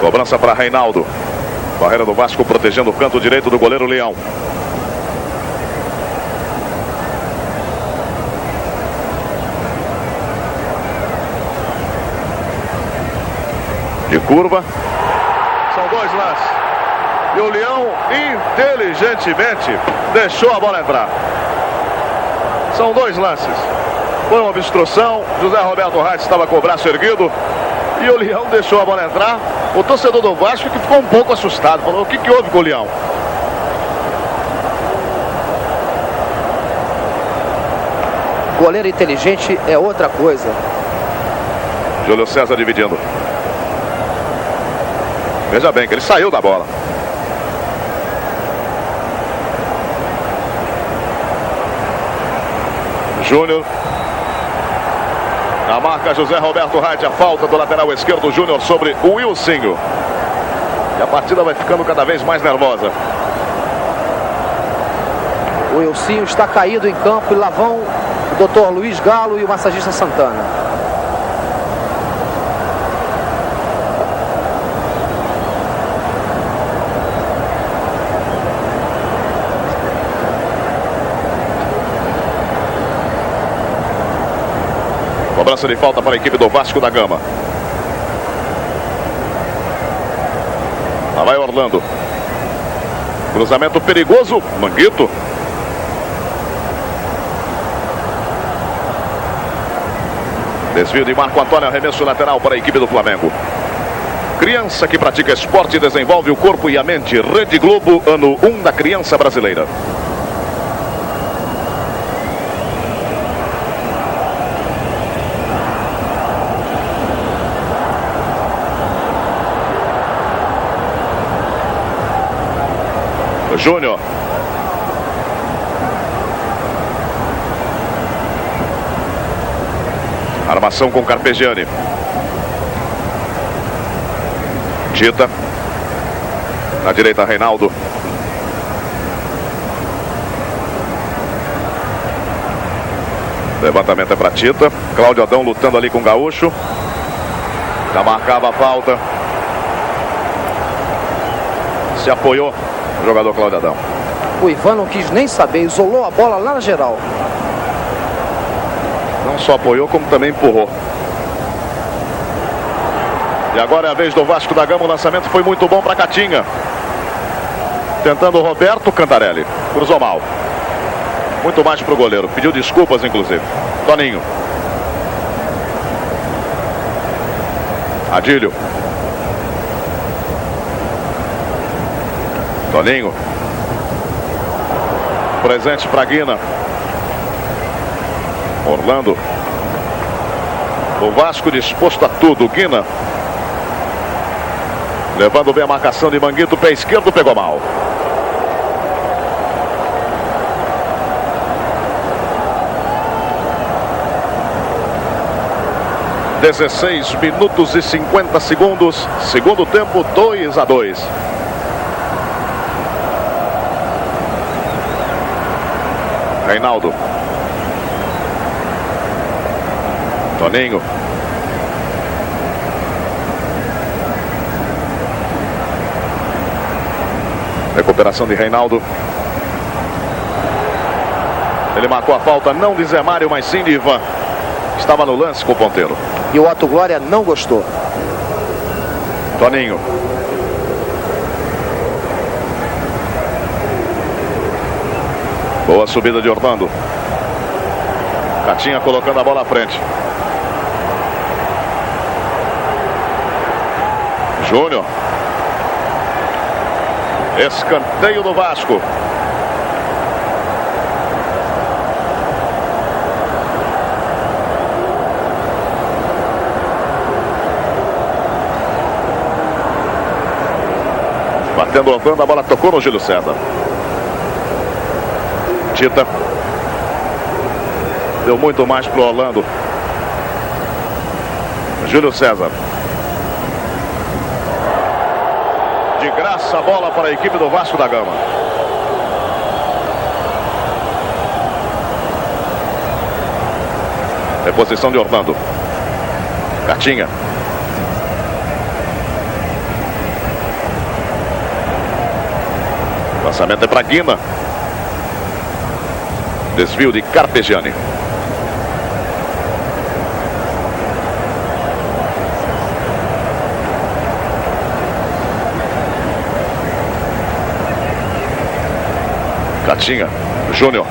Cobrança para Reinaldo. Barreira do Vasco protegendo o canto direito do goleiro Leão. De curva. São dois lances. E o Leão inteligentemente deixou a bola entrar. São dois lances. Foi uma obstrução. José Roberto Reis estava com o braço erguido. E o Leão deixou a bola entrar. O torcedor do Vasco que ficou um pouco assustado. Falou, o que houve com o Leão? Goleiro inteligente é outra coisa. Júlio César dividindo. Veja bem que ele saiu da bola. Júnior. Na marca José Roberto Reis, a falta do lateral esquerdo Júnior sobre o Wilsinho. E a partida vai ficando cada vez mais nervosa. O Wilsinho está caído em campo e lá vão o Dr. Luiz Galo e o massagista Santana. Cobrança de falta para a equipe do Vasco da Gama. Lá vai Orlando. Cruzamento perigoso. Manguito. Desvio de Marco Antônio. Arremesso lateral para a equipe do Flamengo. Criança que pratica esporte e desenvolve o corpo e a mente. Rede Globo, ano 1 da criança brasileira. Júnior. Armação com Carpegiani. Tita. Na direita, Reinaldo. Levantamento é para Tita. Cláudio Adão lutando ali com o Gaúcho. Já marcava a falta. Se apoiou o jogador Cláudio Adão. O Ivan não quis nem saber, isolou a bola lá na geral. Não só apoiou, como também empurrou. E agora é a vez do Vasco da Gama. O lançamento foi muito bom para Catinha. Tentando o Roberto Cantarelli. Cruzou mal. Muito mais para o goleiro. Pediu desculpas, inclusive. Toninho. Adílio. Toninho. Presente para Guina. Orlando. O Vasco disposto a tudo. Guina. Levando bem a marcação de Manguito. Pé esquerdo, pegou mal. (16 minutos e 50 segundos). Segundo tempo, 2-2. Reinaldo. Toninho. Recuperação de Reinaldo. Ele marcou a falta, não de Zé Mário, mas sim de Ivan. Estava no lance com o ponteiro. E o Otto Glória não gostou. Toninho. Boa subida de Orlando. Catinha colocando a bola à frente. Júnior. Escanteio do Vasco. Batendo Orlando, a bola tocou no Júlio César. Tita. Deu muito mais pro Orlando. Júlio César. De graça a bola para a equipe do Vasco da Gama. Reposição de Orlando. Catinha. Lançamento é para Guina. Desvio de Carpegiani. Catinha. Júnior.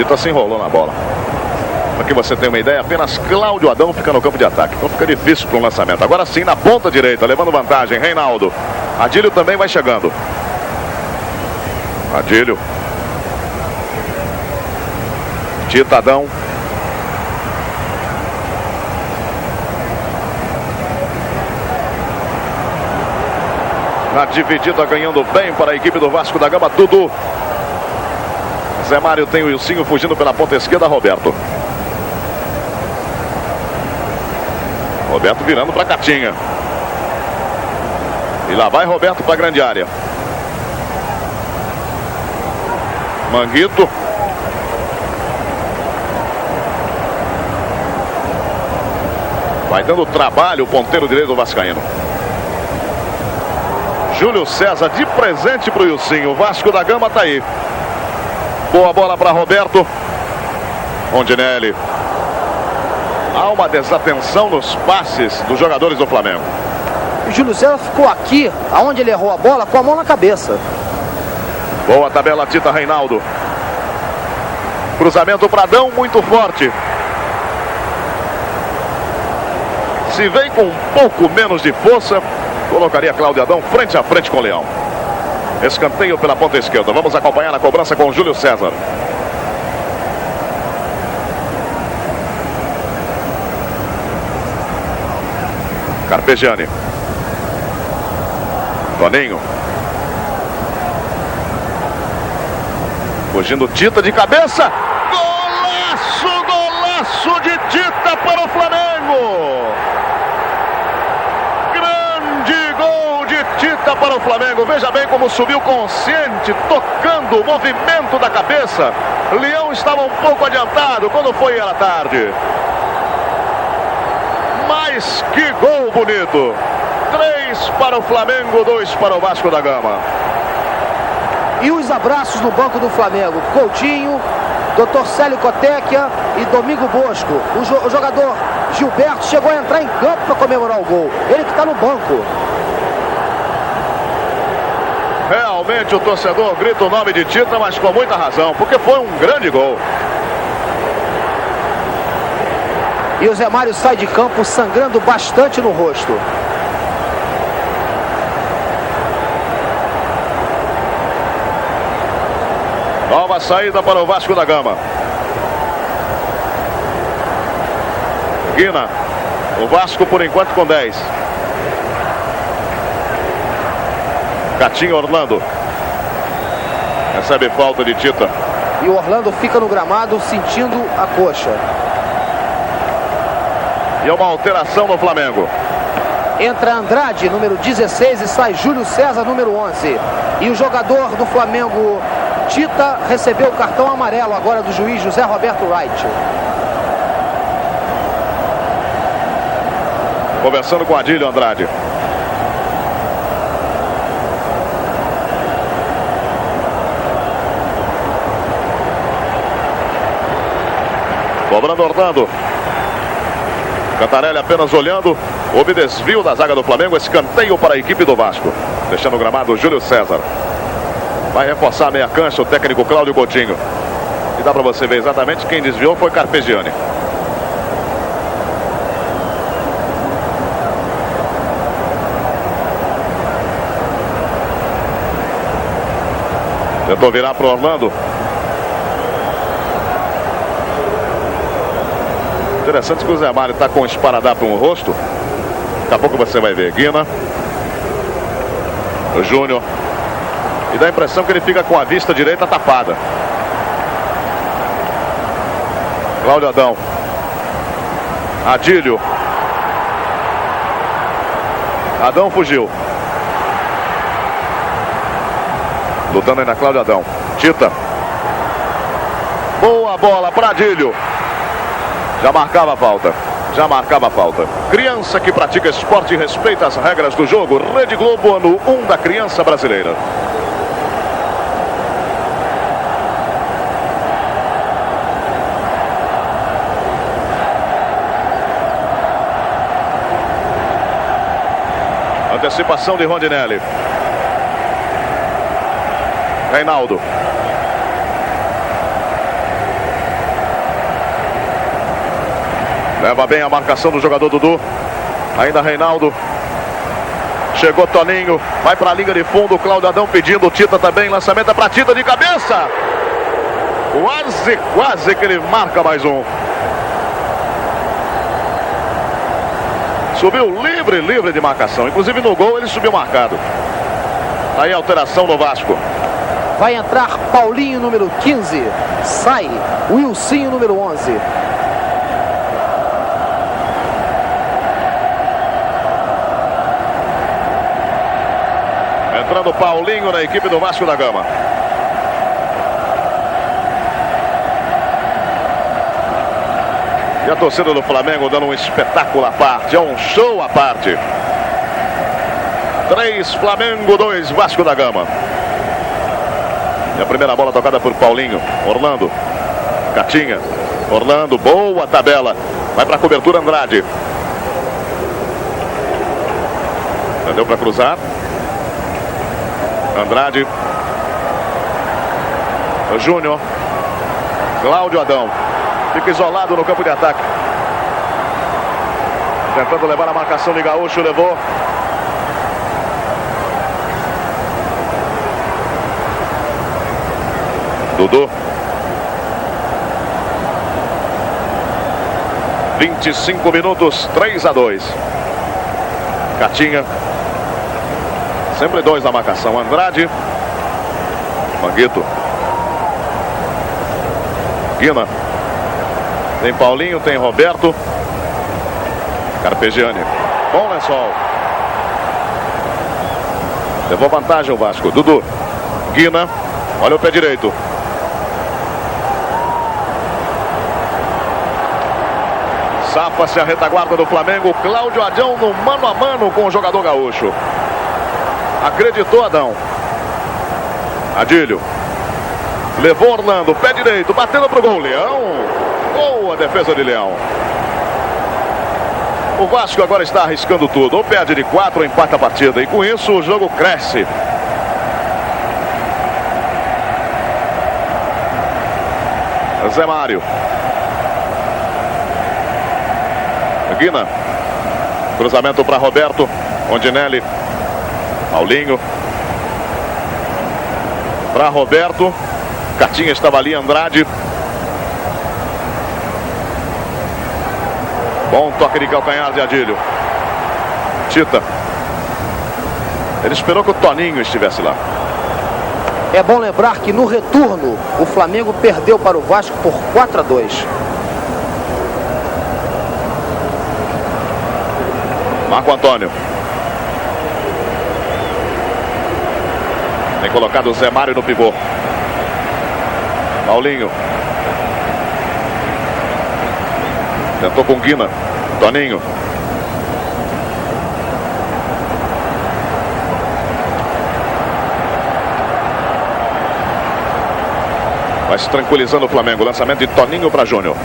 Tita se enrolou na bola. Para que você tenha uma ideia, apenas Cláudio Adão fica no campo de ataque. Então fica difícil para um lançamento. Agora sim, na ponta direita, levando vantagem, Reinaldo. Adílio também vai chegando. Adílio. Tita, Adão. Na dividida, ganhando bem para a equipe do Vasco da Gama, Dudu. Zé Mário tem o Ilcinho fugindo pela ponta esquerda, Roberto. Roberto virando para Catinha. E lá vai Roberto para a grande área. Manguito. Vai dando trabalho o ponteiro direito do vascaíno. Júlio César de presente para o Ilcinho. O Vasco da Gama está aí. Boa bola para Roberto. Rondinelli. Há uma desatenção nos passes dos jogadores do Flamengo. O Júlio César ficou aqui, aonde ele errou a bola, com a mão na cabeça. Boa tabela, Tita, Reinaldo. Cruzamento para Adão, muito forte. Se vem com um pouco menos de força, colocaria Cláudio Adão frente a frente com o Leão. Escanteio pela ponta esquerda. Vamos acompanhar a cobrança com o Júlio César. Carpegiani. Toninho. Fugindo Tita de cabeça. Golaço, golaço de Tita para o Flamengo. Grande gol de Tita para o Flamengo. Veja bem como subiu consciente, tocando o movimento da cabeça. Leão estava um pouco adiantado quando foi à tarde. Mas que gol bonito. 3 para o Flamengo, 2 para o Vasco da Gama. E os abraços no banco do Flamengo. Coutinho, Dr. Célio Cotecchia e Domingo Bosco. O jogador Gilberto chegou a entrar em campo para comemorar o gol. Ele que está no banco. Realmente o torcedor grita o nome de Tita, mas com muita razão, porque foi um grande gol. E o Zé Mário sai de campo sangrando bastante no rosto. Nova saída para o Vasco da Gama. Guina. O Vasco por enquanto com 10. Catinho, Orlando. Recebe falta de Tita. E o Orlando fica no gramado sentindo a coxa. E é uma alteração no Flamengo. Entra Andrade, número 16, e sai Júlio César, número 11. E o jogador do Flamengo, Tita, recebeu o cartão amarelo agora do juiz José Roberto Wright. Conversando com Adílio, Andrade. Cobrando Orlando. Cantarelli apenas olhando. Houve desvio da zaga do Flamengo. Escanteio para a equipe do Vasco. Deixando o gramado Júlio César. Vai reforçar a meia cancha o técnico Cláudio Coutinho. E dá para você ver exatamente quem desviou foi Carpegiani. Tentou virar para o Orlando. Interessante que o Zé Mário está com um esparadrapo no rosto. Daqui a pouco você vai ver. Guina. O Júnior. E dá a impressão que ele fica com a vista direita tapada. Cláudio Adão. Adílio. Adão fugiu. Lutando aí na Cláudio Adão. Tita. Boa bola para Adílio. Já marcava a falta. Já marcava a falta. Criança que pratica esporte e respeita as regras do jogo. Rede Globo, ano 1 da criança brasileira. Antecipação de Rondinelli. Reinaldo. Leva bem a marcação do jogador Dudu. Ainda Reinaldo. Chegou Toninho. Vai para a linha de fundo. Cláudio Adão pedindo. Tita também. Lançamento é para Tita de cabeça. Quase que ele marca mais um. Subiu livre de marcação. Inclusive no gol ele subiu marcado. Aí a alteração no Vasco. Vai entrar Paulinho, número 15. Sai Wilsinho, número 11. Entrando Paulinho na equipe do Vasco da Gama. E a torcida do Flamengo dando um espetáculo à parte. É um show à parte. 3 Flamengo, 2 Vasco da Gama. E a primeira bola tocada por Paulinho. Orlando. Catinha. Orlando. Boa tabela. Vai para a cobertura Andrade. Já deu para cruzar. Andrade. O Júnior. Cláudio Adão. Fica isolado no campo de ataque. Tentando levar a marcação de Gaúcho. Levou. Dudu. 25 minutos, 3-2. Catinha. Sempre 2 na marcação. Andrade. Manguito. Guina. Tem Paulinho, tem Roberto. Carpegiani. Bom lençol. Levou vantagem o Vasco. Dudu. Guina. Olha o pé direito. Safa-se a retaguarda do Flamengo. Cláudio Adão no mano a mano com o jogador gaúcho. Acreditou Adão. Adílio. Levou Orlando. Pé direito. Batendo pro gol. Leão. Boa defesa de Leão. O Vasco agora está arriscando tudo. Ou perde de 4 ou empata a partida. E com isso o jogo cresce. Zé Mário. Guina. Cruzamento para Roberto. Ondinelli. Paulinho. Para Roberto. Catinha estava ali. Andrade. Bom toque de calcanhar de Adílio. Tita. Ele esperou que o Toninho estivesse lá. É bom lembrar que no retorno o Flamengo perdeu para o Vasco por 4-2. Marco Antônio. Tem colocado o Zé Mário no pivô. Paulinho. Tentou com Guina. Toninho. Vai se tranquilizando o Flamengo. Lançamento de Toninho para Júnior.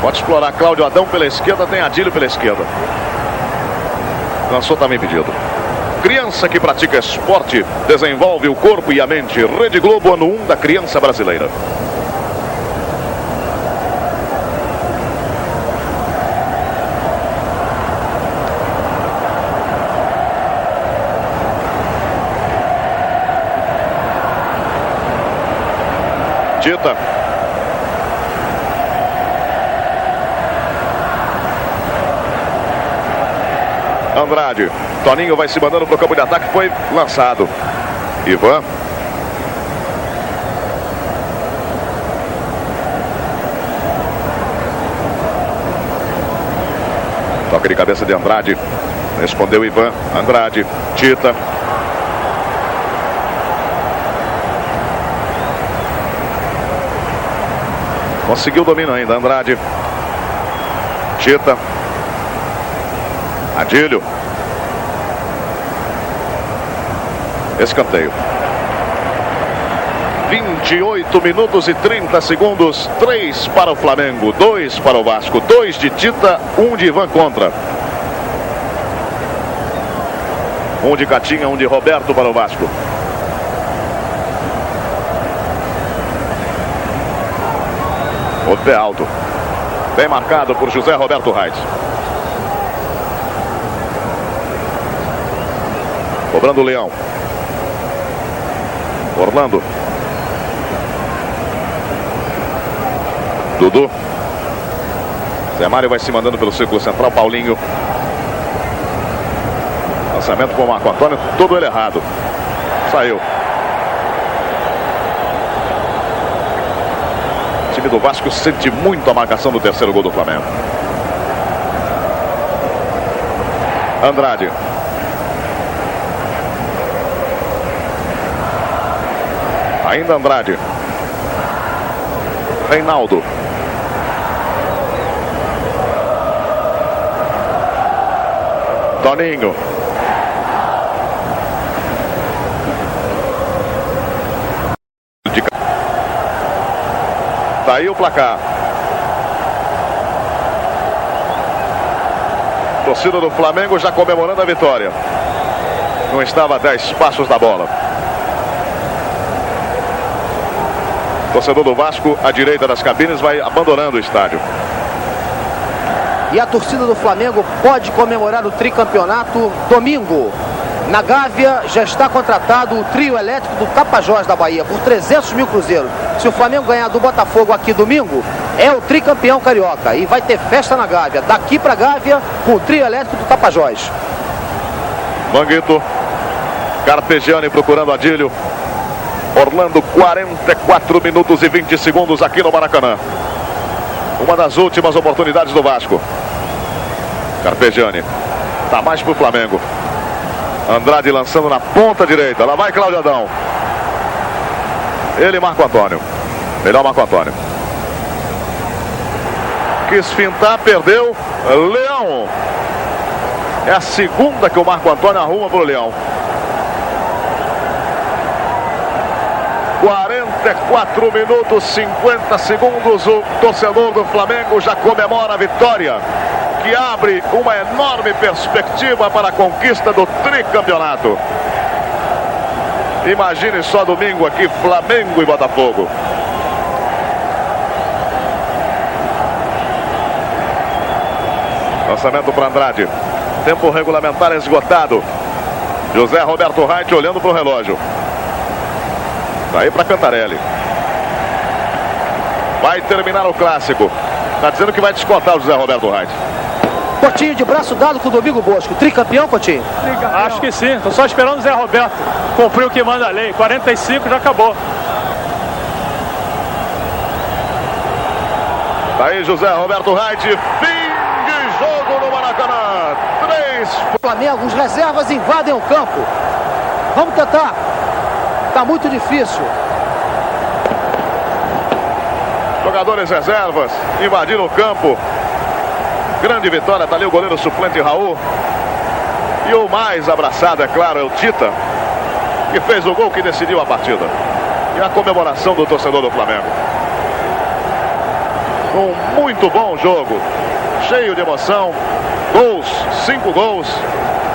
Pode explorar Cláudio Adão pela esquerda. Tem Adílio pela esquerda. Lançou também pedido. Criança que pratica esporte desenvolve o corpo e a mente. Rede Globo, ano 1 da criança brasileira. Tita. Andrade. Toninho vai se mandando para o campo de ataque. Foi lançado. Ivan. Toque de cabeça de Andrade. Respondeu Ivan. Andrade. Tita. Conseguiu o domínio ainda. Andrade. Tita. Adílio. Escanteio. 28 minutos e 30 segundos. 3 para o Flamengo, 2 para o Vasco. 2 de Tita, 1 de Ivan contra. 1 de Catinha, 1 de Roberto para o Vasco. O pé alto. Bem marcado por José Roberto Reit. Cobrando o Leão. Orlando. Dudu. Zé Mário vai se mandando pelo círculo central. Paulinho. Lançamento com o Marco Antônio. Todo ele errado. Saiu. O time do Vasco sente muito a marcação do terceiro gol do Flamengo. Andrade. Ainda Andrade. Reinaldo. Toninho. Daí o placar. Torcida do Flamengo já comemorando a vitória. Não estava a 10 passos da bola. Torcedor do Vasco, à direita das cabines, vai abandonando o estádio. E a torcida do Flamengo pode comemorar o tricampeonato domingo. Na Gávea já está contratado o trio elétrico do Tapajós da Bahia por 300 mil cruzeiros. Se o Flamengo ganhar do Botafogo aqui domingo, é o tricampeão carioca. E vai ter festa na Gávea. Daqui para Gávea com o trio elétrico do Tapajós. Manguito. Carpegiani procurando Adílio. Orlando, 44 minutos e 20 segundos aqui no Maracanã. Uma das últimas oportunidades do Vasco. Carpegiani. Tá mais pro Flamengo. Andrade lançando na ponta direita. Lá vai Cláudio Adão. Ele e Marco Antônio. Melhor Marco Antônio. Quis fintar, perdeu. Leão. É a segunda que o Marco Antônio arruma pro Leão. 44 minutos, 50 segundos. O torcedor do Flamengo já comemora a vitória, que abre uma enorme perspectiva para a conquista do tricampeonato. Imagine só domingo aqui, Flamengo e Botafogo. Lançamento para Andrade. Tempo regulamentar esgotado. José Roberto Reit olhando para o relógio. Daí para Cantarelli. Vai terminar o clássico. Está dizendo que vai descontar o José Roberto Reit. Coutinho de braço dado com o Domingo Bosco. Tricampeão, Coutinho? Tricampeão. Acho que sim. Estou só esperando o Zé Roberto cumprir o que manda a lei. 45 já acabou. Daí José Roberto Reit. Fim de jogo no Maracanã. 3. Flamengo, os reservas invadem o campo. Vamos tentar. Tá muito difícil. Jogadores reservas invadiram o campo. Grande vitória, tá ali o goleiro suplente Raul. E o mais abraçado, é claro, é o Tita, que fez o gol que decidiu a partida. E a comemoração do torcedor do Flamengo. Um muito bom jogo, cheio de emoção. Gols, 5 gols.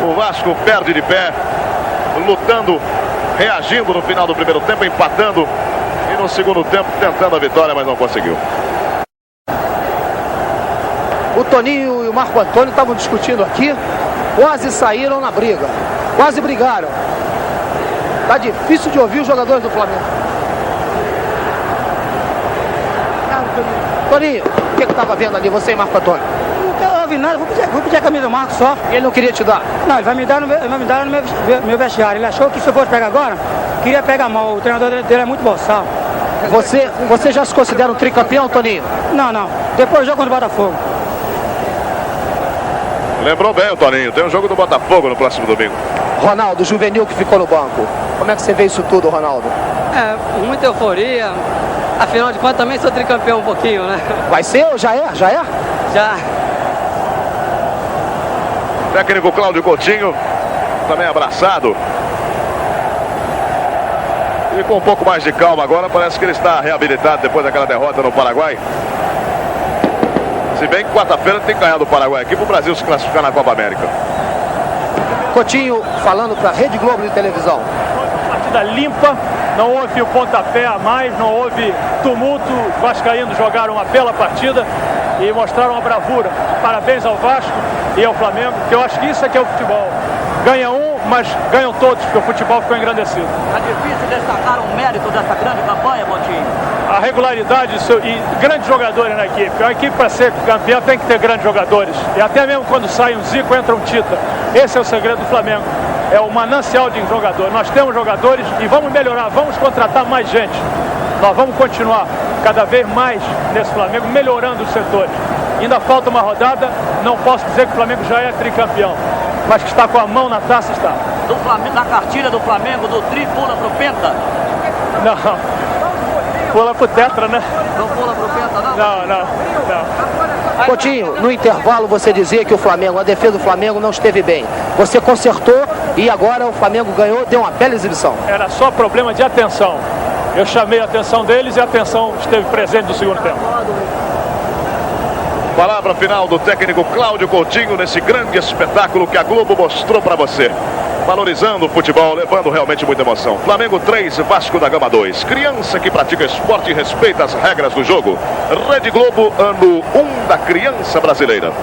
O Vasco perde de pé, lutando, reagindo no final do primeiro tempo, empatando. E no segundo tempo tentando a vitória, mas não conseguiu. O Toninho e o Marco Antônio estavam discutindo aqui. Quase saíram na briga. Quase brigaram. Tá difícil de ouvir os jogadores do Flamengo. Toninho, o que estava vendo ali, você e Marco Antônio? Não quero ouvir nada, vou pedir a camisa do Marco só. Ele não queria te dar? Não, ele vai me dar no meu vestiário. Ele achou que se eu fosse pegar agora, queria pegar mal. O treinador dele é muito boçal. Você já se considera um tricampeão, Toninho? Não. Depois do jogo contra o Botafogo. Lembrou bem o Toninho, tem um jogo do Botafogo no próximo domingo. Ronaldo, juvenil que ficou no banco. Como é que você vê isso tudo, Ronaldo? Muita euforia. Afinal de contas, também sou tricampeão um pouquinho, né? Vai ser ou já é? Já é? Já. Técnico Cláudio Coutinho, também abraçado. E com um pouco mais de calma agora, parece que ele está reabilitado depois daquela derrota no Paraguai. Se bem que quarta-feira tem que ganhar do Paraguai aqui para o Brasil se classificar na Copa América. Coutinho falando para a Rede Globo de televisão. Partida limpa, não houve o pontapé a mais, não houve tumulto. Os vascaínos jogaram uma bela partida. e mostraram uma bravura. Parabéns ao Vasco e ao Flamengo, que eu acho que isso aqui é o futebol. Ganha um, mas ganham todos, porque o futebol ficou engrandecido. É difícil destacar o mérito dessa grande campanha, Botinho? A regularidade e grandes jogadores na equipe. Uma equipe, para ser campeã, tem que ter grandes jogadores. E até mesmo quando sai um Zico, entra um Tita. Esse é o segredo do Flamengo. É o manancial de jogadores. Nós temos jogadores e vamos melhorar, vamos contratar mais gente. Nós vamos continuar cada vez mais nesse Flamengo, melhorando os setores. Ainda falta uma rodada, não posso dizer que o Flamengo já é tricampeão, mas que está com a mão na taça, está. Do Flamengo, na cartilha do Flamengo, do tri pula pro penta? Não, pula pro tetra, né? Não pula pro penta, não? Não. Coutinho, no intervalo você dizia que a defesa do Flamengo não esteve bem. Você consertou e agora o Flamengo ganhou, deu uma bela exibição. Era só problema de atenção. Eu chamei a atenção deles e a atenção esteve presente no segundo tempo. Palavra final do técnico Cláudio Coutinho nesse grande espetáculo que a Globo mostrou para você. Valorizando o futebol, levando realmente muita emoção. Flamengo 3, Vasco da Gama 2. Criança que pratica esporte e respeita as regras do jogo. Rede Globo, ano 1 da criança brasileira.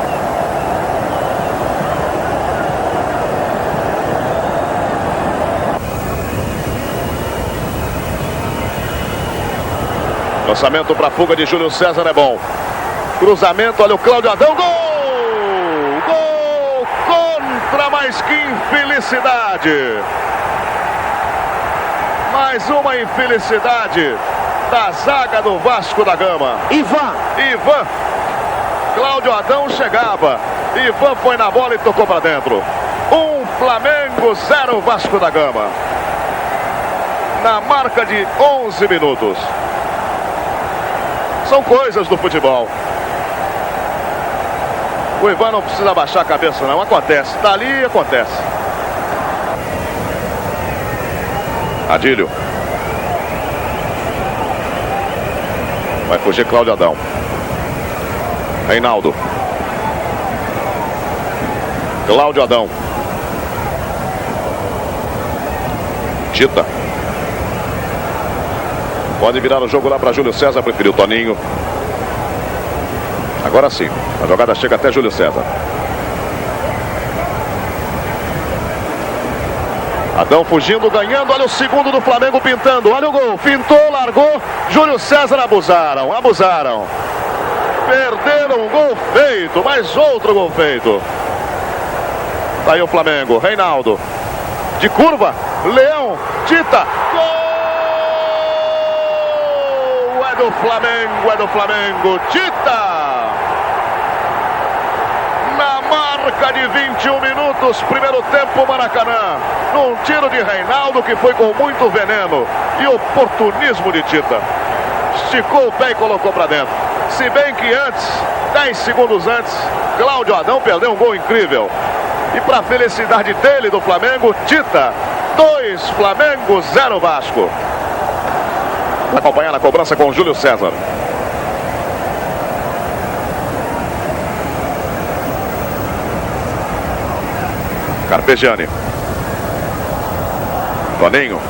Lançamento para a fuga de Júlio César é bom. Cruzamento, olha o Cláudio Adão. Gol! Gol contra, mas que infelicidade! Mais uma infelicidade da zaga do Vasco da Gama. Ivan. Cláudio Adão chegava. Ivan foi na bola e tocou para dentro. 1 Flamengo, 0 Vasco da Gama. Na marca de 11 minutos. São coisas do futebol. O Ivan não precisa baixar a cabeça, não. Acontece. Tá ali e acontece. Adílio. Vai fugir Cláudio Adão. Reinaldo. Cláudio Adão. Tita. Pode virar o jogo lá para Júlio César, preferiu Toninho. Agora sim, a jogada chega até Júlio César. Adão fugindo, ganhando, olha o segundo do Flamengo pintando, olha o gol, fintou, largou, Júlio César abusaram. Perderam um gol feito, mais outro gol feito. Tá aí o Flamengo, Reinaldo, de curva, Leão, Tita, gol! É do Flamengo, Tita! Na marca de 21 minutos, primeiro tempo, Maracanã. Num tiro de Reinaldo que foi com muito veneno e oportunismo de Tita. Esticou o pé e colocou para dentro. Se bem que antes, 10 segundos antes, Cláudio Adão perdeu um gol incrível. E para a felicidade dele, do Flamengo, Tita, 2 Flamengo, 0 Vasco. Acompanhar a cobrança com Júlio César. Carpegiani. Toninho.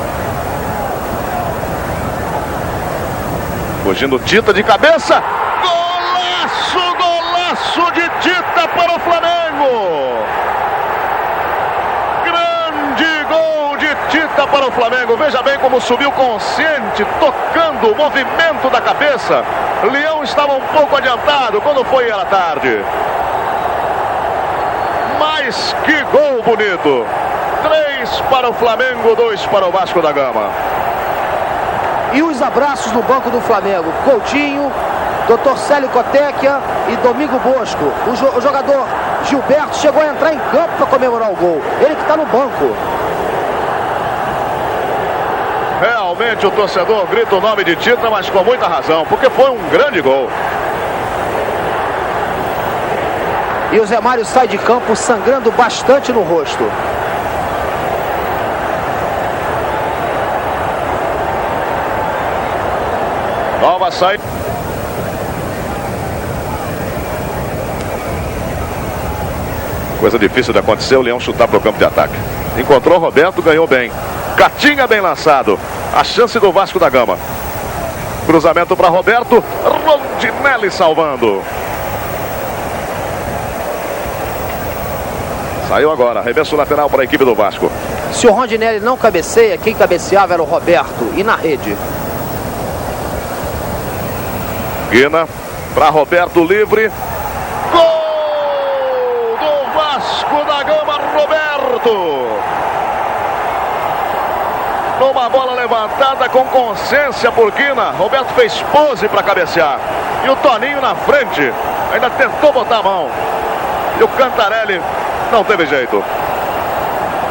Fugindo Tita de cabeça. Golaço de Tita para o Flamengo. Grande gol de Tita para o Flamengo. Veja bem como subiu consciente, tocando o movimento da cabeça. Leão estava um pouco adiantado quando foi à tarde. Mas que gol bonito. 3 para o Flamengo, 2 para o Vasco da Gama. E os abraços no banco do Flamengo. Coutinho, Dr. Célio Cotecchia e Domingo Bosco. O jogador Gilberto chegou a entrar em campo para comemorar o gol. Ele que está no banco. Realmente o torcedor grita o nome de Tita, mas com muita razão, porque foi um grande gol. E o Zé Mário sai de campo sangrando bastante no rosto. Nova saída. Coisa difícil de acontecer, o Leão chutar para o campo de ataque. Encontrou o Roberto, ganhou bem. Catinga bem lançado. A chance do Vasco da Gama. Cruzamento para Roberto. Rondinelli salvando. Saiu agora, arremesso lateral para a equipe do Vasco. Se o Rondinelli não cabeceia, quem cabeceava era o Roberto. E na rede? Guina para Roberto, livre. Gol do Vasco da Gama, Roberto. Numa bola levantada com consciência por Guina, Roberto fez pose para cabecear. E o Toninho na frente, ainda tentou botar a mão. E o Cantarelli não teve jeito.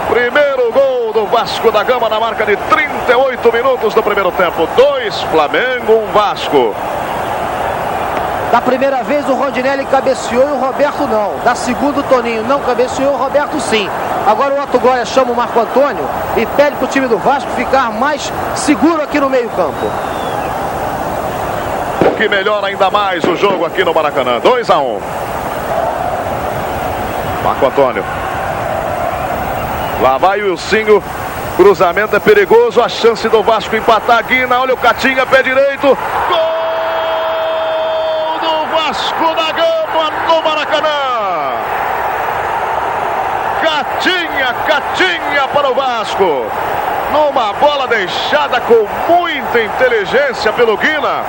Primeiro gol do Vasco da Gama na marca de 38 minutos do primeiro tempo. 2 Flamengo, 1 Vasco. Da primeira vez o Rondinelli cabeceou e o Roberto não. Da segunda o Toninho não cabeceou e o Roberto sim. Agora o Otto Glória chama o Marco Antônio e pede para o time do Vasco ficar mais seguro aqui no meio campo. O que melhora ainda mais o jogo aqui no Maracanã. 2-1. Marco Antônio. Lá vai o Wilsinho. Cruzamento é perigoso. A chance do Vasco empatar. Guina, olha o Catinha, pé direito. Gol do Vasco da Gama no Maracanã. Catinha para o Vasco. Numa bola deixada com muita inteligência pelo Guina.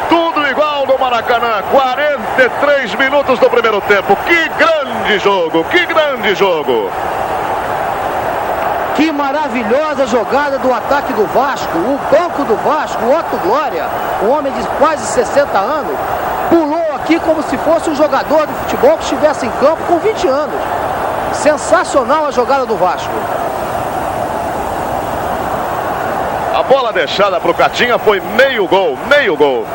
Tudo igual no Maracanã. 43 minutos do primeiro tempo. Que grande jogo, que grande jogo. Que maravilhosa jogada do ataque do Vasco. O banco do Vasco, o Otto Glória, um homem de quase 60 anos, pulou aqui como se fosse um jogador de futebol que estivesse em campo com 20 anos. Sensacional a jogada do Vasco. A bola deixada para o Catinha foi meio gol, meio gol.